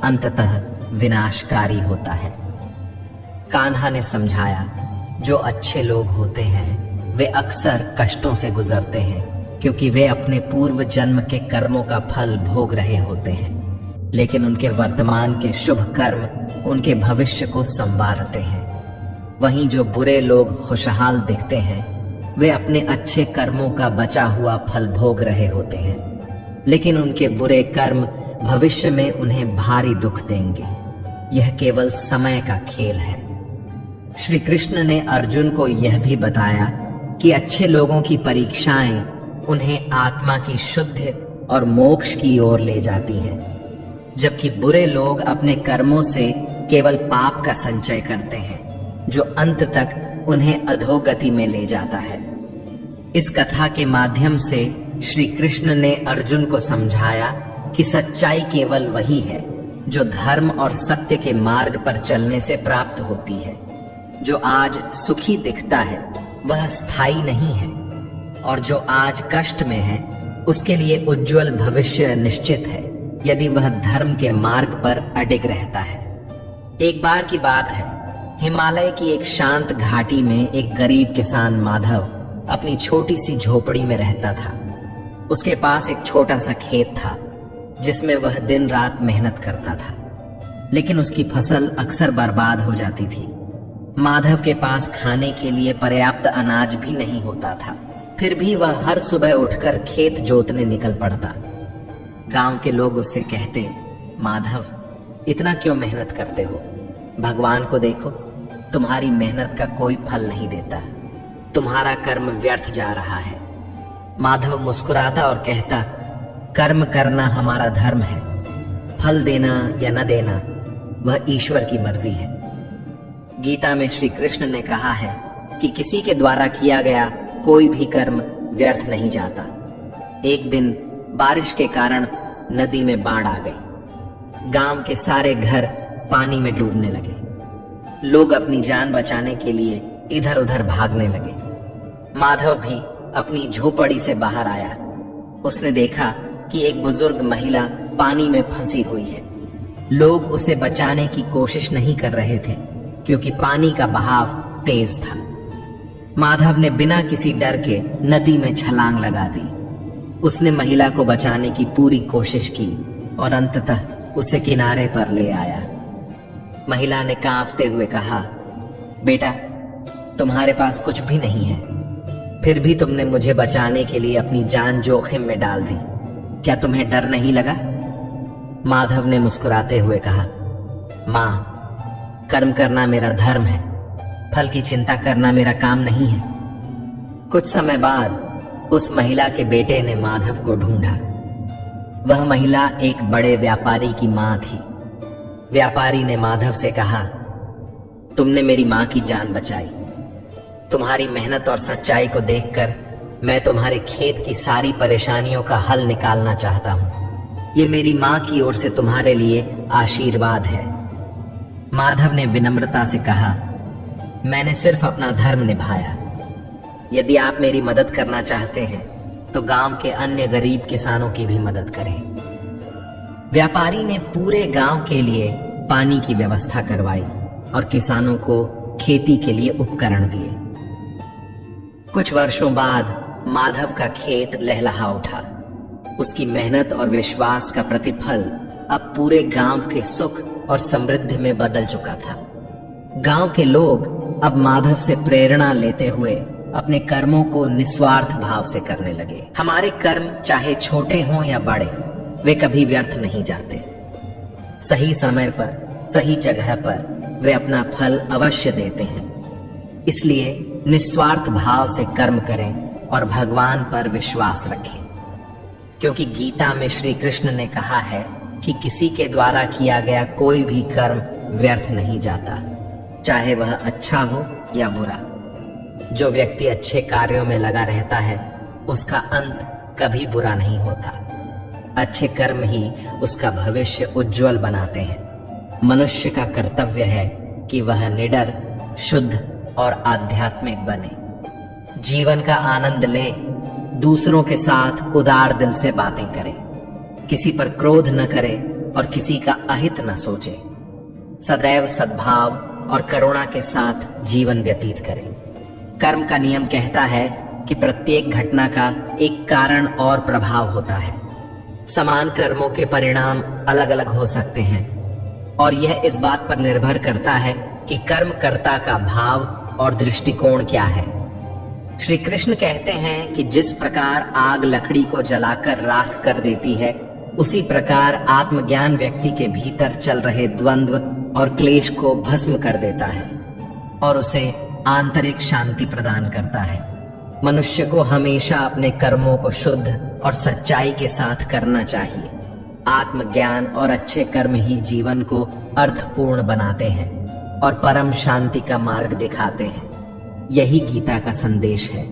अंततः विनाशकारी होता है। कान्हा ने समझाया, जो अच्छे लोग होते हैं वे अक्सर कष्टों से गुजरते हैं, क्योंकि वे अपने पूर्व जन्म के कर्मों का फल भोग रहे होते हैं, लेकिन उनके वर्तमान के शुभ कर्म उनके भविष्य को संवारते हैं। वहीं जो बुरे लोग खुशहाल दिखते हैं वे अपने अच्छे कर्मों का बचा हुआ फल भोग रहे होते हैं, लेकिन उनके बुरे कर्म भविष्य में उन्हें भारी दुख देंगे। यह केवल समय का खेल है। श्री कृष्ण ने अर्जुन को यह भी बताया कि अच्छे लोगों की परीक्षाएं उन्हें आत्मा की शुद्धि और मोक्ष की ओर ले जाती हैं, जबकि बुरे लोग अपने कर्मों से केवल पाप का संचय करते हैं, जो अंत तक उन्हें अधोगति में ले जाता है। इस कथा के माध्यम से श्री कृष्ण ने अर्जुन को समझाया कि सच्चाई केवल वही है जो धर्म और सत्य के मार्ग पर चलने से प्राप्त होती है। जो आज सुखी दिखता है वह स्थायी नहीं है, और जो आज कष्ट में है उसके लिए उज्जवल भविष्य निश्चित है यदि वह धर्म के मार्ग पर अडिग रहता है। एक बार की बात है, हिमालय की एक शांत घाटी में एक गरीब किसान माधव अपनी छोटी सी झोपड़ी में रहता था। उसके पास एक छोटा सा खेत था जिसमें वह दिन रात मेहनत करता था, लेकिन उसकी फसल अक्सर बर्बाद हो जाती थी। माधव के पास खाने के लिए पर्याप्त अनाज भी नहीं होता था, फिर भी वह हर सुबह उठकर खेत जोतने निकल पड़ता। गांव के लोग उससे कहते, माधव, इतना क्यों मेहनत करते हो? भगवान को देखो, तुम्हारी मेहनत का कोई फल नहीं देता, तुम्हारा कर्म व्यर्थ जा रहा है। माधव मुस्कुराता और कहता, कर्म करना हमारा धर्म है, फल देना या न देना वह ईश्वर की मर्जी है। गीता में श्री कृष्ण ने कहा है कि किसी के द्वारा किया गया कोई भी कर्म व्यर्थ नहीं जाता। एक दिन बारिश के कारण नदी में बाढ़ आ गई। गांव के सारे घर पानी में डूबने लगे। लोग अपनी जान बचाने के लिए इधर उधर भागने लगे। माधव भी अपनी झोपड़ी से बाहर आया। उसने देखा कि एक बुजुर्ग महिला पानी में फंसी हुई है। लोग उसे बचाने की कोशिश नहीं कर रहे थे क्योंकि पानी का बहाव तेज था। माधव ने बिना किसी डर के नदी में छलांग लगा दी। उसने महिला को बचाने की पूरी कोशिश की और अंततः उसे किनारे पर ले आया। महिला ने कांपते हुए कहा, बेटा, तुम्हारे पास कुछ भी नहीं है, फिर भी तुमने मुझे बचाने के लिए अपनी जान जोखिम में डाल दी। क्या तुम्हें डर नहीं लगा? माधव ने मुस्कुराते हुए कहा, मां, कर्म करना मेरा धर्म है, फल की चिंता करना मेरा काम नहीं है। कुछ समय बाद उस महिला के बेटे ने माधव को ढूंढा। वह महिला एक बड़े व्यापारी की मां थी। व्यापारी ने माधव से कहा, तुमने मेरी मां की जान बचाई। तुम्हारी मेहनत और सच्चाई को देखकर मैं तुम्हारे खेत की सारी परेशानियों का हल निकालना चाहता हूं। ये मेरी मां की ओर से तुम्हारे लिए आशीर्वाद है। माधव ने विनम्रता से कहा, मैंने सिर्फ अपना धर्म निभाया। यदि आप मेरी मदद करना चाहते हैं तो गांव के अन्य गरीब किसानों की भी मदद करें। व्यापारी ने पूरे गांव के लिए पानी की व्यवस्था करवाई और किसानों को खेती के लिए उपकरण दिए। कुछ वर्षों बाद माधव का खेत लहलहा उठा। उसकी मेहनत और विश्वास का प्रतिफल अब पूरे गांव के सुख और समृद्धि में बदल चुका था। गांव के लोग अब माधव से प्रेरणा लेते हुए अपने कर्मों को निस्वार्थ भाव से करने लगे। हमारे कर्म चाहे छोटे हों या बड़े, वे कभी व्यर्थ नहीं जाते। सही समय पर, सही जगह पर वे अपना फल अवश्य देते हैं। इसलिए निस्वार्थ भाव से कर्म करें और भगवान पर विश्वास रखें, क्योंकि गीता में श्री कृष्ण ने कहा है कि किसी के द्वारा किया गया कोई भी कर्म व्यर्थ नहीं जाता, चाहे वह अच्छा हो या बुरा। जो व्यक्ति अच्छे कार्यों में लगा रहता है उसका अंत कभी बुरा नहीं होता। अच्छे कर्म ही उसका भविष्य उज्जवल बनाते हैं। मनुष्य का कर्तव्य है कि वह निडर, शुद्ध और आध्यात्मिक बने, जीवन का आनंद ले, दूसरों के साथ उदार दिल से बातें करे, किसी पर क्रोध न करे और किसी का अहित न सोचे, सदैव सद्भाव और करुणा के साथ जीवन व्यतीत करे। कर्म का नियम कहता है कि प्रत्येक घटना का एक कारण और प्रभाव होता है। समान कर्मों के परिणाम अलग अलग हो सकते हैं और यह इस बात पर निर्भर करता है कि कर्मकर्ता का भाव और दृष्टिकोण क्या है। श्री कृष्ण कहते हैं कि जिस प्रकार आग लकड़ी को जलाकर राख कर देती है, उसी प्रकार आत्मज्ञान व्यक्ति के भीतर चल रहे द्वंद्व और क्लेश को भस्म कर देता है और उसे आंतरिक शांति प्रदान करता है। मनुष्य को हमेशा अपने कर्मों को शुद्ध और सच्चाई के साथ करना चाहिए। आत्मज्ञान और अच्छे कर्म ही जीवन को अर्थपूर्ण बनाते हैं और परम शांति का मार्ग दिखाते हैं। यही गीता का संदेश है।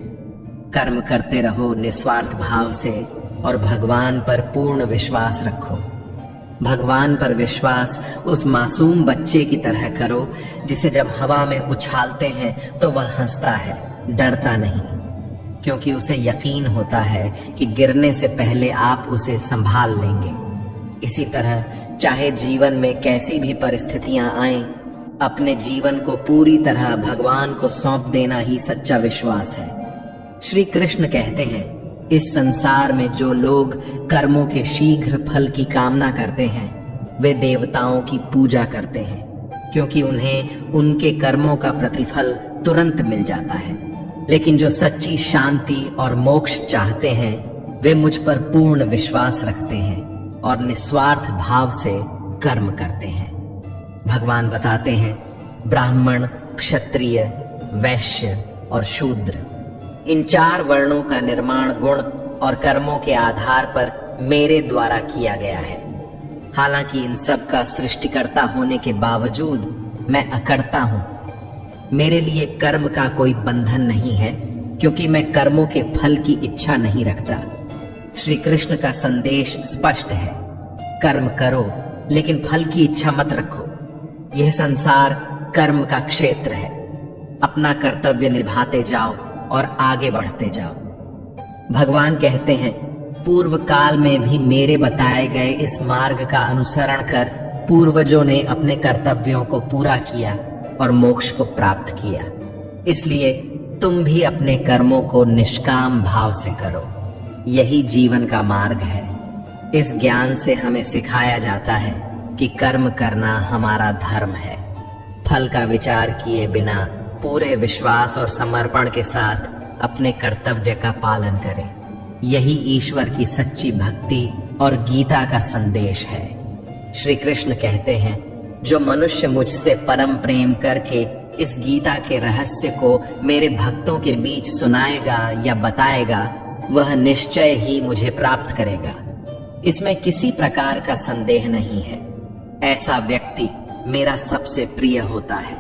कर्म करते रहो निस्वार्थ भाव से और भगवान पर पूर्ण विश्वास रखो। भगवान पर विश्वास उस मासूम बच्चे की तरह करो जिसे जब हवा में उछालते हैं तो वह हंसता है, डरता नहीं, क्योंकि उसे यकीन होता है कि गिरने से पहले आप उसे संभाल लेंगे। इसी तरह चाहे जीवन में कैसी भी परिस्थितियां आएं, अपने जीवन को पूरी तरह भगवान को सौंप देना ही सच्चा विश्वास है। श्री कृष्ण कहते हैं, इस संसार में जो लोग कर्मों के शीघ्र फल की कामना करते हैं वे देवताओं की पूजा करते हैं, क्योंकि उन्हें उनके कर्मों का प्रतिफल तुरंत मिल जाता है। लेकिन जो सच्ची शांति और मोक्ष चाहते हैं वे मुझ पर पूर्ण विश्वास रखते हैं और निस्वार्थ भाव से कर्म करते हैं। भगवान बताते हैं, ब्राह्मण, क्षत्रिय, वैश्य और शूद्र, इन 4 वर्णों का निर्माण गुण और कर्मों के आधार पर मेरे द्वारा किया गया है। हालांकि इन सब का सृष्टिकर्ता होने के बावजूद मैं अकर्ता हूं। मेरे लिए कर्म का कोई बंधन नहीं है, क्योंकि मैं कर्मों के फल की इच्छा नहीं रखता। श्री कृष्ण का संदेश स्पष्ट है, कर्म करो लेकिन फल की इच्छा मत रखो। यह संसार कर्म का क्षेत्र है। अपना कर्तव्य निभाते जाओ और आगे बढ़ते जाओ। भगवान कहते हैं, पूर्व काल में भी मेरे बताए गए इस मार्ग का अनुसरण कर पूर्वजों ने अपने कर्तव्यों को पूरा किया और मोक्ष को प्राप्त किया। इसलिए तुम भी अपने कर्मों को निष्काम भाव से करो। यही जीवन का मार्ग है। इस ज्ञान से हमें सिखाया जाता है कि कर्म करना हमारा धर्म है। फल का विचार किए बिना पूरे विश्वास और समर्पण के साथ अपने कर्तव्य का पालन करें। यही ईश्वर की सच्ची भक्ति और गीता का संदेश है। श्री कृष्ण कहते हैं, जो मनुष्य मुझसे परम प्रेम करके इस गीता के रहस्य को मेरे भक्तों के बीच सुनाएगा या बताएगा, वह निश्चय ही मुझे प्राप्त करेगा। इसमें किसी प्रकार का संदेह नहीं है। ऐसा व्यक्ति मेरा सबसे प्रिय होता है।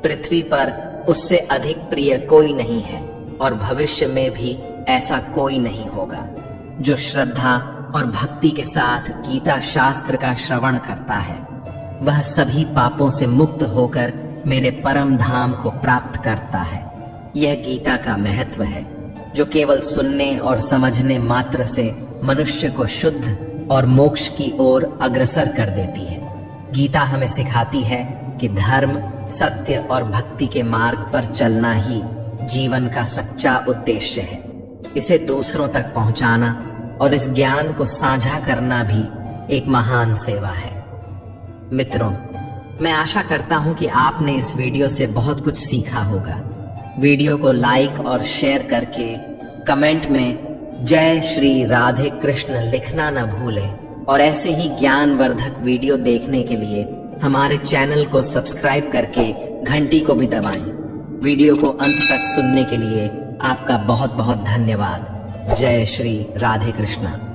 पृथ्वी पर उससे अधिक प्रिय कोई नहीं है और भविष्य में भी ऐसा कोई नहीं होगा। जो श्रद्धा और भक्ति के साथ गीता शास्त्र का श्रवण करता है वह सभी पापों से मुक्त होकर मेरे परम धाम को प्राप्त करता है। यह गीता का महत्व है, जो केवल सुनने और समझने मात्र से मनुष्य को शुद्ध और मोक्ष की ओर अग्रसर कर देती है। गीता हमें सिखाती है कि धर्म, सत्य और भक्ति के मार्ग पर चलना ही जीवन का सच्चा उद्देश्य है। इसे दूसरों तक पहुंचाना और इस ज्ञान को साझा करना भी एक महान सेवा है। मित्रों, मैं आशा करता हूं कि आपने इस वीडियो से बहुत कुछ सीखा होगा। वीडियो को लाइक और शेयर करके कमेंट में जय श्री राधे कृष्ण लिखना न भूलें और ऐसे ही ज्ञानवर्धक वीडियो देखने के लिए हमारे चैनल को सब्सक्राइब करके घंटी को भी दबाएं। वीडियो को अंत तक सुनने के लिए आपका बहुत बहुत धन्यवाद। जय श्री राधे कृष्णा।